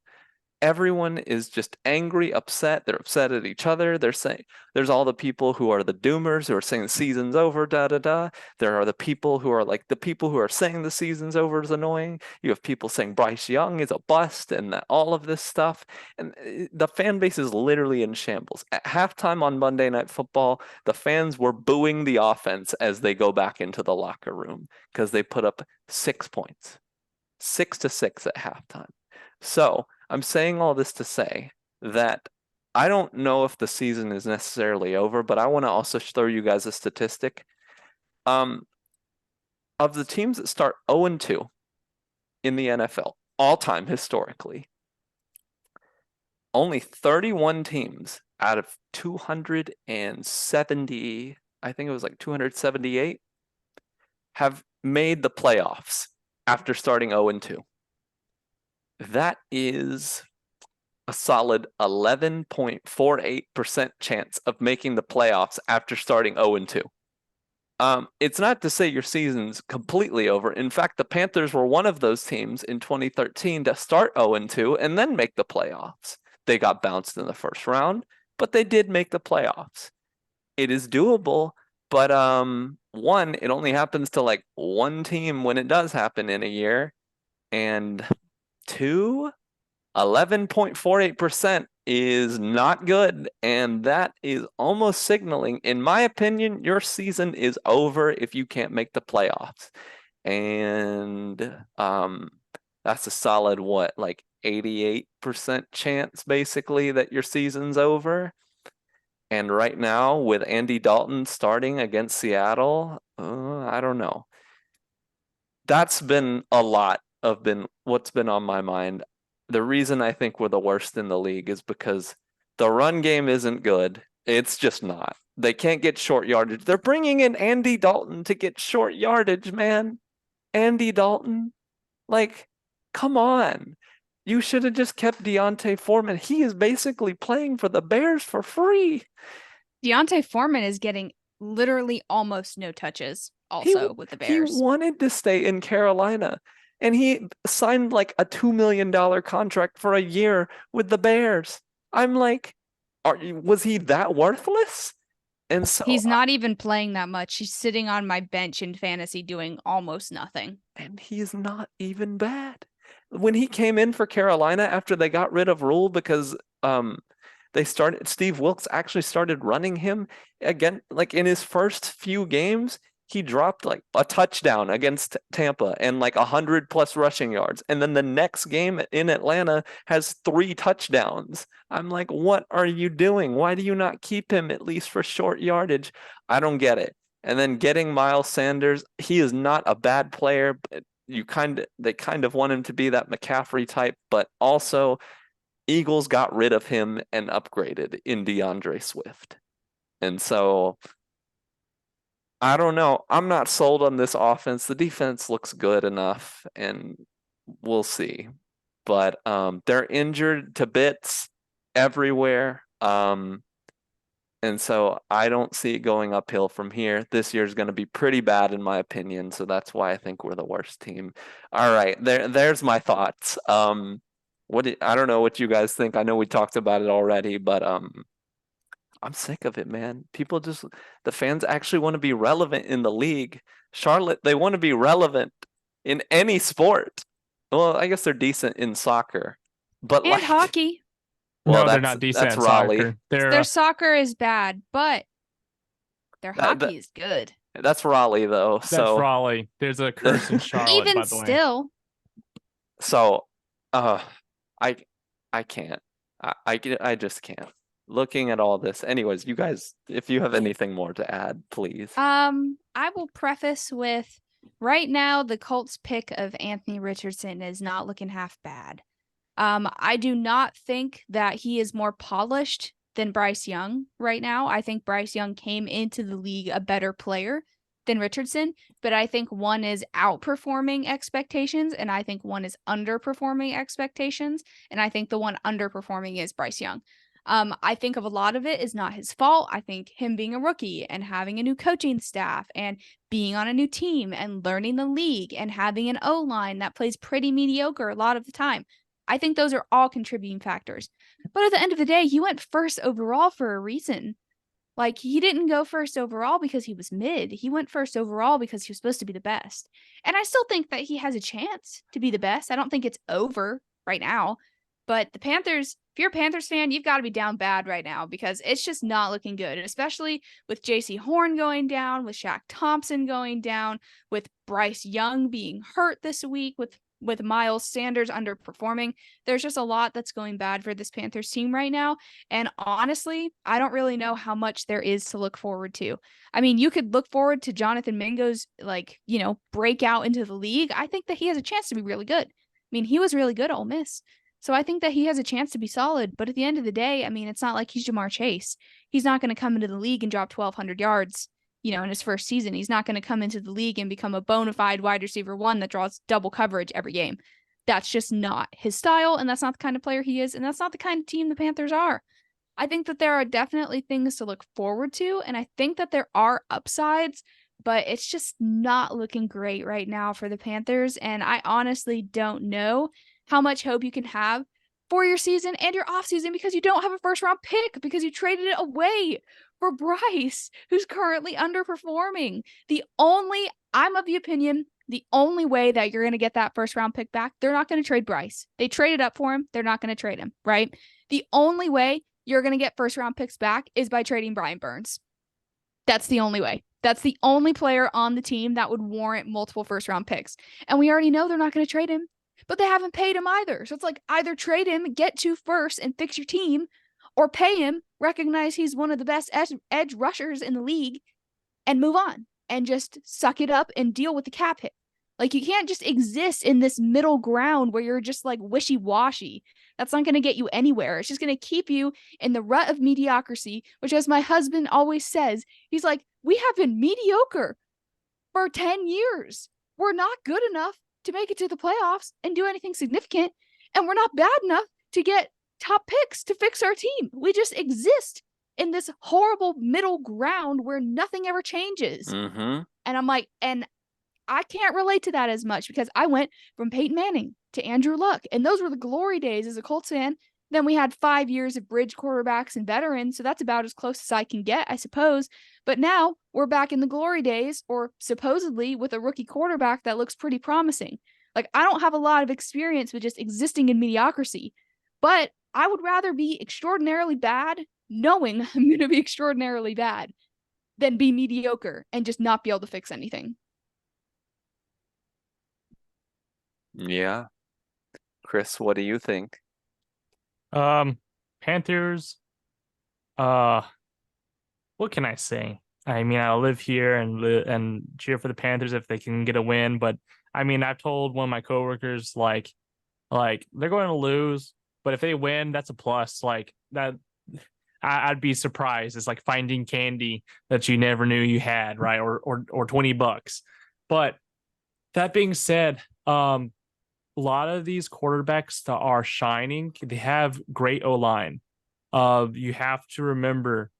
Everyone is just angry, upset. They're upset at each other. They're saying, there's all the people who are the doomers who are saying the season's over, da da da. There are the people who are like, the people who are saying the season's over is annoying. You have people saying Bryce Young is a bust and that all of this stuff. And the fan base is literally in shambles. At halftime on Monday Night Football, the fans were booing the offense as they go back into the locker room because they put up 6 points, 6-6 at halftime. So I'm saying all this to say that I don't know if the season is necessarily over, but I want to also throw you guys a statistic. Of the teams that start 0-2 in the NFL, all time historically, only 31 teams out of 270, I think it was like 278, have made the playoffs after starting 0-2. That is a solid 11.48% chance of making the playoffs after starting 0-2. It's not to say your season's completely over. In fact, the Panthers were one of those teams in 2013 to start 0-2 and then make the playoffs. They got bounced in the first round, but they did make the playoffs. It is doable, but one, it only happens to like one team when it does happen in a year, and two, 11.48% is not good, and that is almost signaling, in my opinion, your season is over if you can't make the playoffs. And that's a solid what, like 88% chance basically that your season's over. And right now, with Andy Dalton starting against Seattle, I don't know. That's been a lot of what's been on my mind. The reason I think we're the worst in the league is because the run game isn't good. It's just not. They can't get short yardage. They're bringing in Andy Dalton to get short yardage, man. Andy Dalton, like, come on. You should have just kept Deontay Foreman. He is basically playing for the Bears for free. Deontay Foreman is getting literally almost no touches also with the Bears. He wanted to stay in Carolina, and he signed like a $2 million contract for a year with the Bears. I'm like, was he that worthless? And so he's not even playing that much. He's sitting on my bench in fantasy doing almost nothing. And he's not even bad. When he came in for Carolina after they got rid of Rule because Steve Wilkes actually started running him again, like in his first few games, he dropped like a touchdown against Tampa and like 100+ rushing yards. And then the next game in Atlanta has 3 touchdowns. I'm like, what are you doing? Why do you not keep him at least for short yardage? I don't get it. And then getting Miles Sanders, he is not a bad player, but they kind of want him to be that McCaffrey type, but also Eagles got rid of him and upgraded in DeAndre Swift. And so I don't know. I'm not sold on this offense. The defense looks good enough, and we'll see. But they're injured to bits everywhere. And so I don't see it going uphill from here. This year's going to be pretty bad in my opinion, so that's why I think we're the worst team. All right, there's my thoughts. I don't know what you guys think. I know we talked about it already, but I'm sick of it, man. The fans actually want to be relevant in the league. Charlotte, they want to be relevant in any sport. Well, I guess they're decent in soccer, but and like hockey. Well, no, they're not decent that's at Raleigh. soccer. Their soccer is bad, but their hockey is good. That's Raleigh, though. That's Raleigh. There's a curse in Charlotte, even by the way. still. So, I can't. I just can't. Looking at all this, anyways, you guys, if you have anything more to add, please. I will preface with right now the Colts pick of Anthony Richardson is not looking half bad. I do not think that he is more polished than Bryce Young right now. I think Bryce Young came into the league a better player than Richardson, but I think one is outperforming expectations and I think one is underperforming expectations, and I think the one underperforming is Bryce Young. I think of a lot of it is not his fault. I think him being a rookie and having a new coaching staff and being on a new team and learning the league and having an O-line that plays pretty mediocre a lot of the time. I think those are all contributing factors. But at the end of the day, he went first overall for a reason. Like, he didn't go first overall because he was mid. He went first overall because he was supposed to be the best. And I still think that he has a chance to be the best. I don't think it's over right now. But the Panthers, if you're a Panthers fan, you've got to be down bad right now because it's just not looking good. And especially with J.C. Horn going down, with Shaq Thompson going down, with Bryce Young being hurt this week, with Miles Sanders underperforming. There's just a lot that's going bad for this Panthers team right now. And honestly, I don't really know how much there is to look forward to. I mean, you could look forward to Jonathan Mingo's, breakout into the league. I think that he has a chance to be really good. I mean, he was really good at Ole Miss. So I think that he has a chance to be solid. But at the end of the day, I mean, it's not like he's Jamar Chase. He's not going to come into the league and drop 1,200 yards. In his first season. He's not going to come into the league and become a bona fide wide receiver 1 that draws double coverage every game. That's just not his style, and that's not the kind of player he is, and that's not the kind of team the Panthers are. I think that there are definitely things to look forward to, and I think that there are upsides, but it's just not looking great right now for the Panthers. And I honestly don't know how much hope you can have for your season and your offseason because you don't have a first round pick because you traded it away for Bryce, who's currently underperforming. I'm of the opinion, the only way that you're going to get that first round pick back, they're not going to trade Bryce. They traded up for him. They're not going to trade him, right? The only way you're going to get first round picks back is by trading Brian Burns. That's the only way. That's the only player on the team that would warrant multiple first round picks. And we already know they're not going to trade him, but they haven't paid him either. So it's like either trade him, get 2 firsts and fix your team, or pay him, recognize he's one of the best edge rushers in the league, and move on and just suck it up and deal with the cap hit. Like, you can't just exist in this middle ground where you're just like wishy-washy. That's not going to get you anywhere. It's just going to keep you in the rut of mediocrity, which, as my husband always says, he's like, we have been mediocre for 10 years. We're not good enough to make it to the playoffs and do anything significant. And we're not bad enough to get top picks to fix our team. We just exist in this horrible middle ground where nothing ever changes. Mm-hmm. And I'm like, and I can't relate to that as much because I went from Peyton Manning to Andrew Luck, and those were the glory days as a Colts fan. Then we had 5 years of bridge quarterbacks and veterans, so that's about as close as I can get, I suppose. But now we're back in the glory days, or supposedly with a rookie quarterback that looks pretty promising. Like, I don't have a lot of experience with just existing in mediocrity, but I would rather be extraordinarily bad, knowing I'm going to be extraordinarily bad, than be mediocre and just not be able to fix anything. Yeah. Chris, what do you think? Panthers, what can I say? I mean, I'll live here and cheer for the Panthers if they can get a win, but I mean, I've told one of my coworkers like they're going to lose, but if they win, that's a plus. Like that, I'd be surprised. It's like finding candy that you never knew you had, right? Or $20. But that being said, a lot of these quarterbacks that are shining, they have great O-line. You have to remember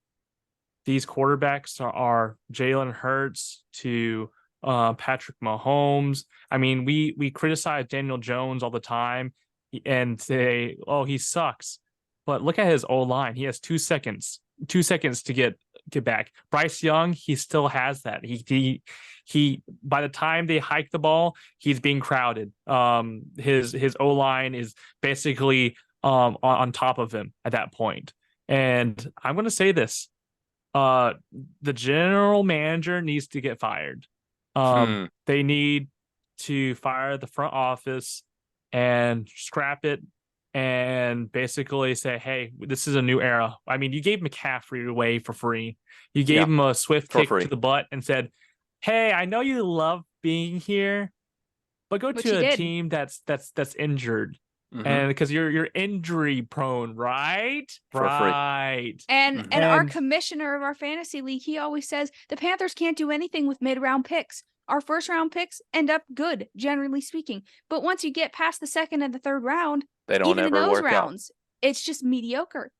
these quarterbacks are Jalen Hurts to Patrick Mahomes. I mean, we criticize Daniel Jones all the time and say, oh, he sucks. But look at his O-line. He has 2 seconds to get back. Bryce Young, he still has that. He by the time they hike the ball, he's being crowded. His O-line is basically on top of him at that point. And I'm going to say this. The general manager needs to get fired. They need to fire the front office and scrap it and basically say, hey, this is a new era. I mean, you gave McCaffrey away for free. You gave him a swift kick to the butt and said, hey, I know you love being here, but go to a team that's injured. Mm-hmm. And because you're injury prone, right? Right. And our commissioner of our fantasy league, he always says the Panthers can't do anything with mid-round picks. Our first round picks end up good, generally speaking. But once you get past the second and the third round, they don't even ever in those work rounds, out. It's just mediocre.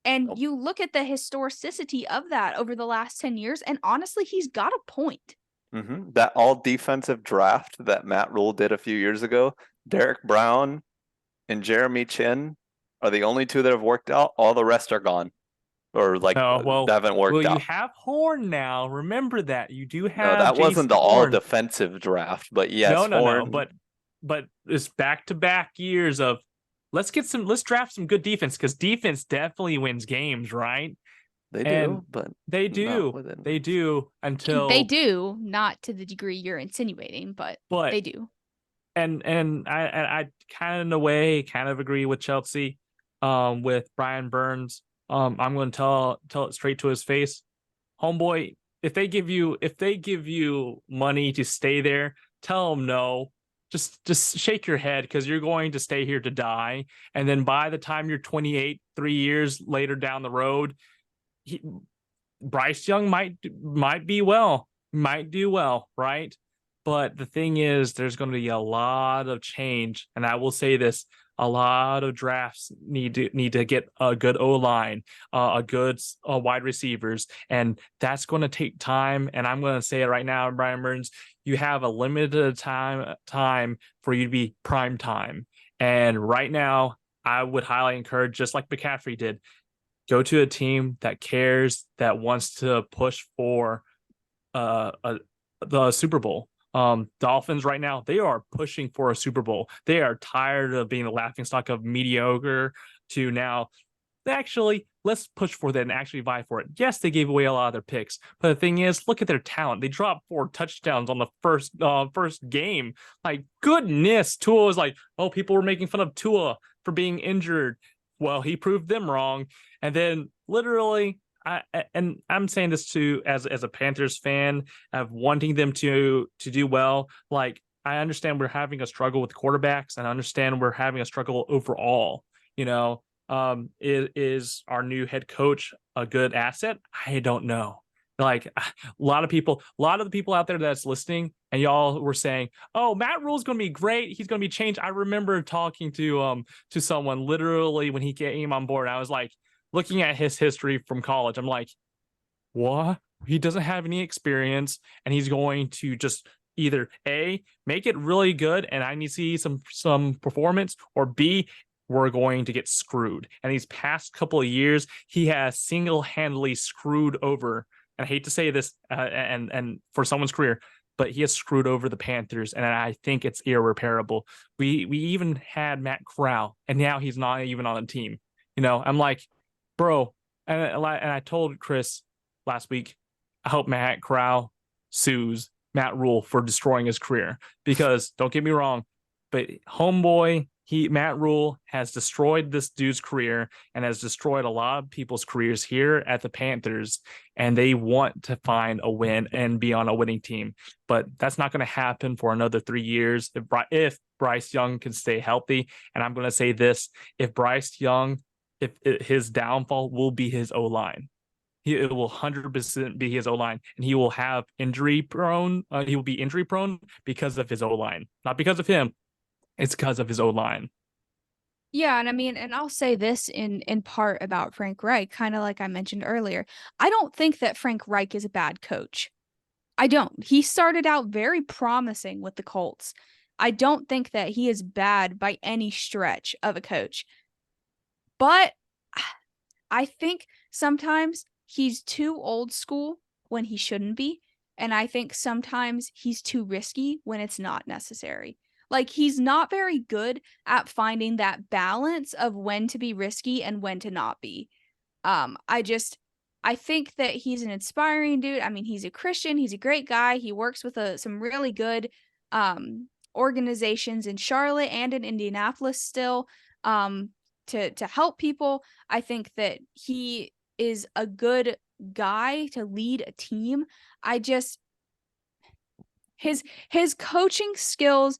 And you look at the historicity of that over the last 10 years, and honestly, he's got a point. Mm-hmm. That all defensive draft that Matt Rule did a few years ago, Derek Brown and Jeremy Chin are the only 2 that have worked out. All the rest are gone. Or they haven't worked out. Well, you have Horn now. Remember that. You do have. No, that Jason wasn't the Horn. all defensive draft, but yes, no. But it's back-to-back years of let's draft some good defense because defense definitely wins games, right? They do, but they do until they do, not to the degree you're insinuating, but they do. And I kind of in a way kind of agree with Chelsea, with Brian Burns. I'm going to tell it straight to his face, homeboy. If they give you money to stay there, tell them no. Just shake your head because you're going to stay here to die. And then by the time you're 28, 3 years later down the road, Bryce Young might do well, right? But the thing is, there's going to be a lot of change, and I will say this: a lot of drafts need to get a good O-line, a good wide receivers, and that's going to take time. And I'm going to say it right now, Brian Burns, you have a limited time for you to be prime time. And right now, I would highly encourage, just like McCaffrey did, go to a team that cares, that wants to push for the Super Bowl. Dolphins right now, they are pushing for a Super Bowl. They are tired of being the laughingstock of mediocre to now actually let's push for that and actually vie for it. Yes, they gave away a lot of their picks, but the thing is, look at their talent. They dropped 4 touchdowns on the first game. Like, goodness, Tua was like, oh, people were making fun of Tua for being injured. Well, he proved them wrong. And then literally, I'm saying this too as a Panthers fan of wanting them to do well. Like, I understand we're having a struggle with quarterbacks, and I understand we're having a struggle overall. You know, is our new head coach a good asset? I don't know. Like, a lot of the people out there that's listening, and y'all were saying, "Oh, Matt Rule's going to be great. He's going to be changed." I remember talking to someone literally when he came on board. I was like, looking at his history from college, I'm like, what? He doesn't have any experience, and he's going to just either A, make it really good, and I need to see some performance, or B, we're going to get screwed. And these past couple of years, he has single-handedly screwed over, and I hate to say this, and for someone's career, but he has screwed over the Panthers, and I think it's irreparable. We even had Matt Corral, and now he's not even on the team. You know, I'm like, bro, and I told Chris last week, I hope Matt Corral sues Matt Rule for destroying his career, because don't get me wrong, but homeboy, Matt Rule has destroyed this dude's career and has destroyed a lot of people's careers here at the Panthers, and they want to find a win and be on a winning team. But that's not going to happen for another 3 years if Bryce Young can stay healthy. And I'm going to say this, if Bryce Young, his downfall will be his O-line. It will 100% be his O-line, and he will have injury prone. He will be injury prone because of his O-line, not because of him. It's because of his O-line. Yeah, and I mean, and I'll say this in part about Frank Reich, kind of like I mentioned earlier. I don't think that Frank Reich is a bad coach. I don't. He started out very promising with the Colts. I don't think that he is bad by any stretch of a coach. But I think sometimes he's too old school when he shouldn't be. And I think sometimes he's too risky when it's not necessary. Like, he's not very good at finding that balance of when to be risky and when to not be. I think that he's an inspiring dude. I mean, he's a Christian. He's a great guy. He works with some really good organizations in Charlotte and in Indianapolis still to help people. I think that he is a good guy to lead a team. His coaching skills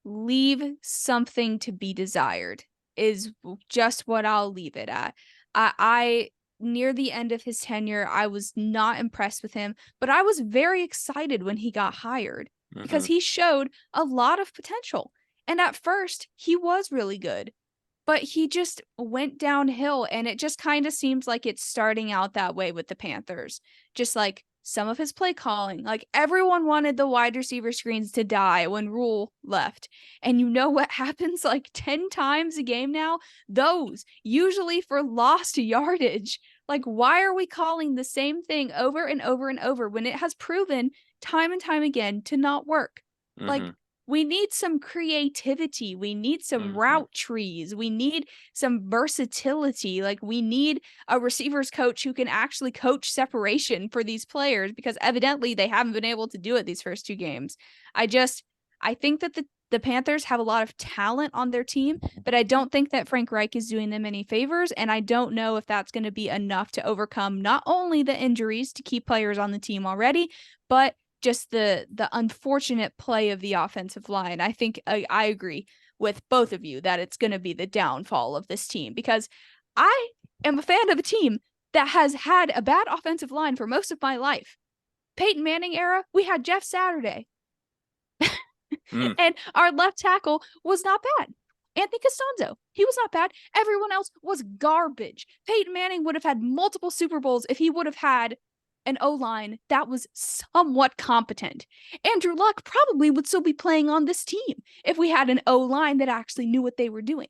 leave something to be desired is just what I'll leave it at. I near the end of his tenure, I was not impressed with him, but I was very excited when he got hired because he showed a lot of potential. And at first, he was really good, but he just went downhill, and it just kind of seems like it's starting out that way with the Panthers. Just like some of his play calling, like everyone wanted the wide receiver screens to die when Rule left. And you know what happens like 10 times a game now? Those, usually for lost yardage. Like, why are we calling the same thing over and over and over when it has proven time and time again to not work? Like, we need some creativity. We need some route trees. We need some versatility. Like, we need a receivers coach who can actually coach separation for these players, because evidently they haven't been able to do it these first 2 games. I think that the Panthers have a lot of talent on their team, but I don't think that Frank Reich is doing them any favors. And I don't know if that's going to be enough to overcome not only the injuries to keep players on the team already, but just the unfortunate play of the offensive line. I think I agree with both of you that it's going to be the downfall of this team, because I am a fan of a team that has had a bad offensive line for most of my life. Peyton Manning era, we had Jeff Saturday. And our left tackle was not bad. Anthony Costanzo, he was not bad. Everyone else was garbage. Peyton Manning would have had multiple Super Bowls if he would have had an O-line that was somewhat competent. Andrew Luck probably would still be playing on this team if we had an O-line that actually knew what they were doing.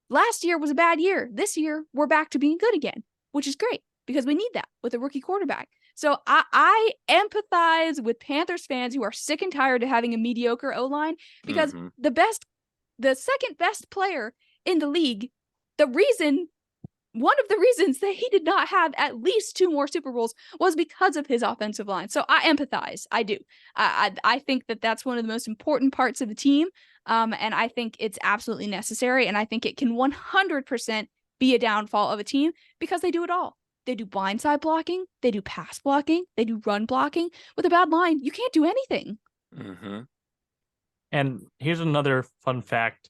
Last year was a bad year. This year, we're back to being good again, which is great because we need that with a rookie quarterback. So I empathize with Panthers fans who are sick and tired of having a mediocre O-line because the second best player in the league, one of the reasons that he did not have at least 2 more Super Bowls was because of his offensive line. So I empathize. I do. I think that that's one of the most important parts of the team. And I think it's absolutely necessary. And I think it can 100% be a downfall of a team because they do it all. They do blindside blocking. They do pass blocking. They do run blocking. With a bad line, you can't do anything. Mm-hmm. And here's another fun fact.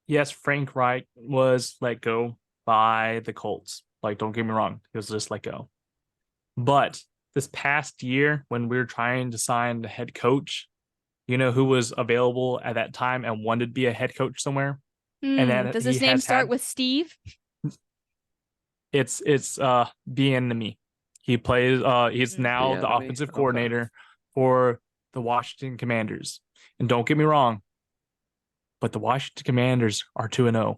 Yes, Frank Reich was let go by the Colts. Like, don't get me wrong. He was just let go. But this past year, when we were trying to sign the head coach, you know who was available at that time and wanted to be a head coach somewhere? And then does his name start with Steve? It's Bieniemy. He plays he's now the Bieniemy? offensive Okay. coordinator for the Washington Commanders. And don't get me wrong, but the Washington Commanders are 2-0.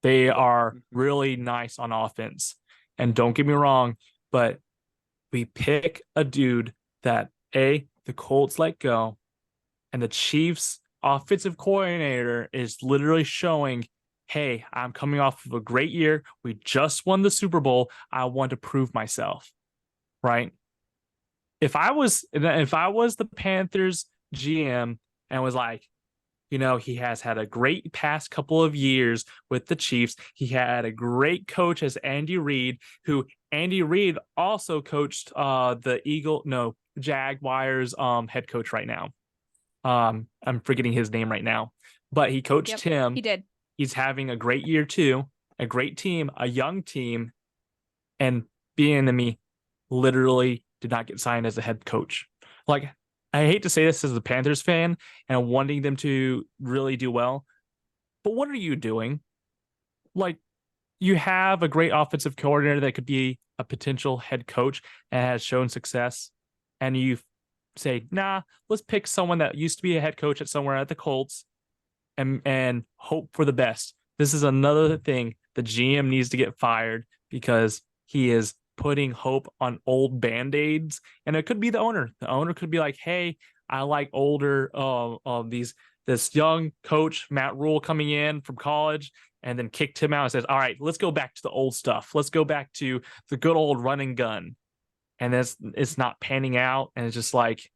They are really nice on offense. And don't get me wrong, but we pick a dude that the Colts let go, and the Chiefs offensive coordinator is literally showing, hey, I'm coming off of a great year. We just won the Super Bowl. I want to prove myself. Right? If I was the Panthers GM and was like, you know, he has had a great past couple of years with the Chiefs. He had a great coach as Andy Reid, who Andy Reid also coached the Jaguars head coach right now. I'm forgetting his name right now, but he coached him. He did. He's having a great year too, a great team, a young team, and Bieniemy literally did not get signed as a head coach. Like, I hate to say this as a Panthers fan and wanting them to really do well, but what are you doing? Like, you have a great offensive coordinator that could be a potential head coach and has shown success, and you say, nah, let's pick someone that used to be a head coach at somewhere at the Colts and hope for the best. This is another thing. The GM needs to get fired because he is putting hope on old band-aids, and it could be the owner. The owner could be like, hey, I like older this young coach, Matt Rule, coming in from college, and then kicked him out and says, all right, let's go back to the old stuff. Let's go back to the good old run and gun. And it's not panning out. And it's just like,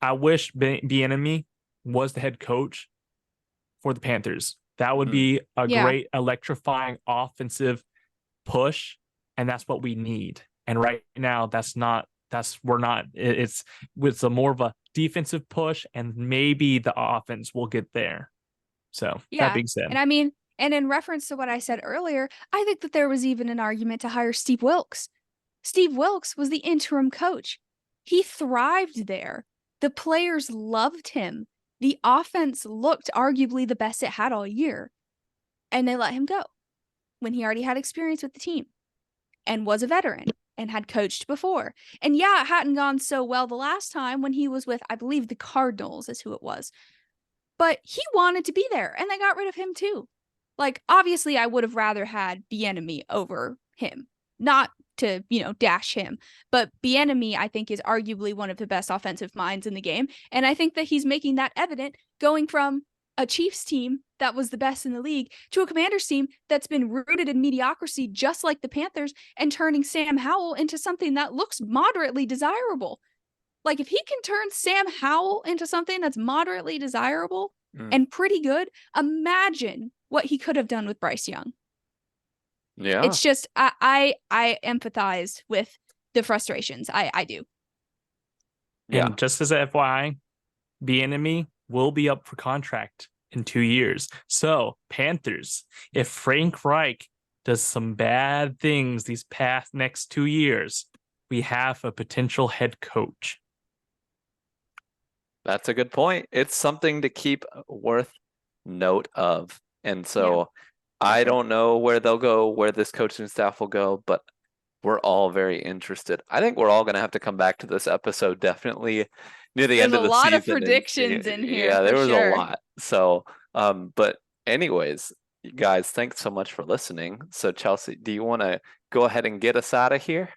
I wish Bieniemy was the head coach for the Panthers. That would be a great electrifying offensive push. And that's what we need. And right now, it's a more of a defensive push, and maybe the offense will get there. So that being said. And I mean, and in reference to what I said earlier, I think that there was even an argument to hire Steve Wilks. Steve Wilks was the interim coach. He thrived there. The players loved him. The offense looked arguably the best it had all year. And they let him go when he already had experience with the team and was a veteran and had coached before. And yeah, it hadn't gone so well the last time when he was with, I believe, the Cardinals is who it was. But he wanted to be there, and they got rid of him too. Like, obviously, I would have rather had Bieniemy over him. Not to, dash him. But Bieniemy, I think, is arguably one of the best offensive minds in the game. And I think that he's making that evident going from a Chiefs team that was the best in the league to a Commanders team that's been rooted in mediocrity, just like the Panthers, and turning Sam Howell into something that looks moderately desirable. Like, if he can turn Sam Howell into something that's moderately desirable and pretty good, imagine what he could have done with Bryce Young. Yeah. It's just, I empathize with the frustrations. I do. And just as a FYI, Bieniemy will be up for contract in 2 years. So, Panthers, if Frank Reich does some bad things these next 2 years, we have a potential head coach. That's a good point. It's something to keep worth note of. And for so I sure. don't know where they'll go, where this coaching staff will go, but we're all very interested. I think we're all going to have to come back to this episode definitely near the There's end a of the lot of season and predictions see. in here Yeah, for there was a sure. lot. So, but anyways, you guys, thanks so much for listening. So, Chelsea, do you want to go ahead and get us out of here?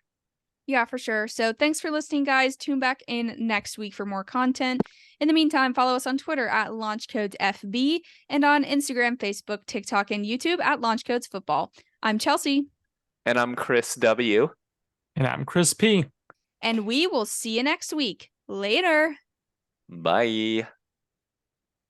Yeah, for sure. So thanks for listening, guys. Tune back in next week for more content. In the meantime, follow us on Twitter at LaunchCodesFB and on Instagram, Facebook, TikTok, and YouTube at LaunchCodesFootball. I'm Chelsea. And I'm Chris W. And I'm Chris P. And we will see you next week. Later. Bye.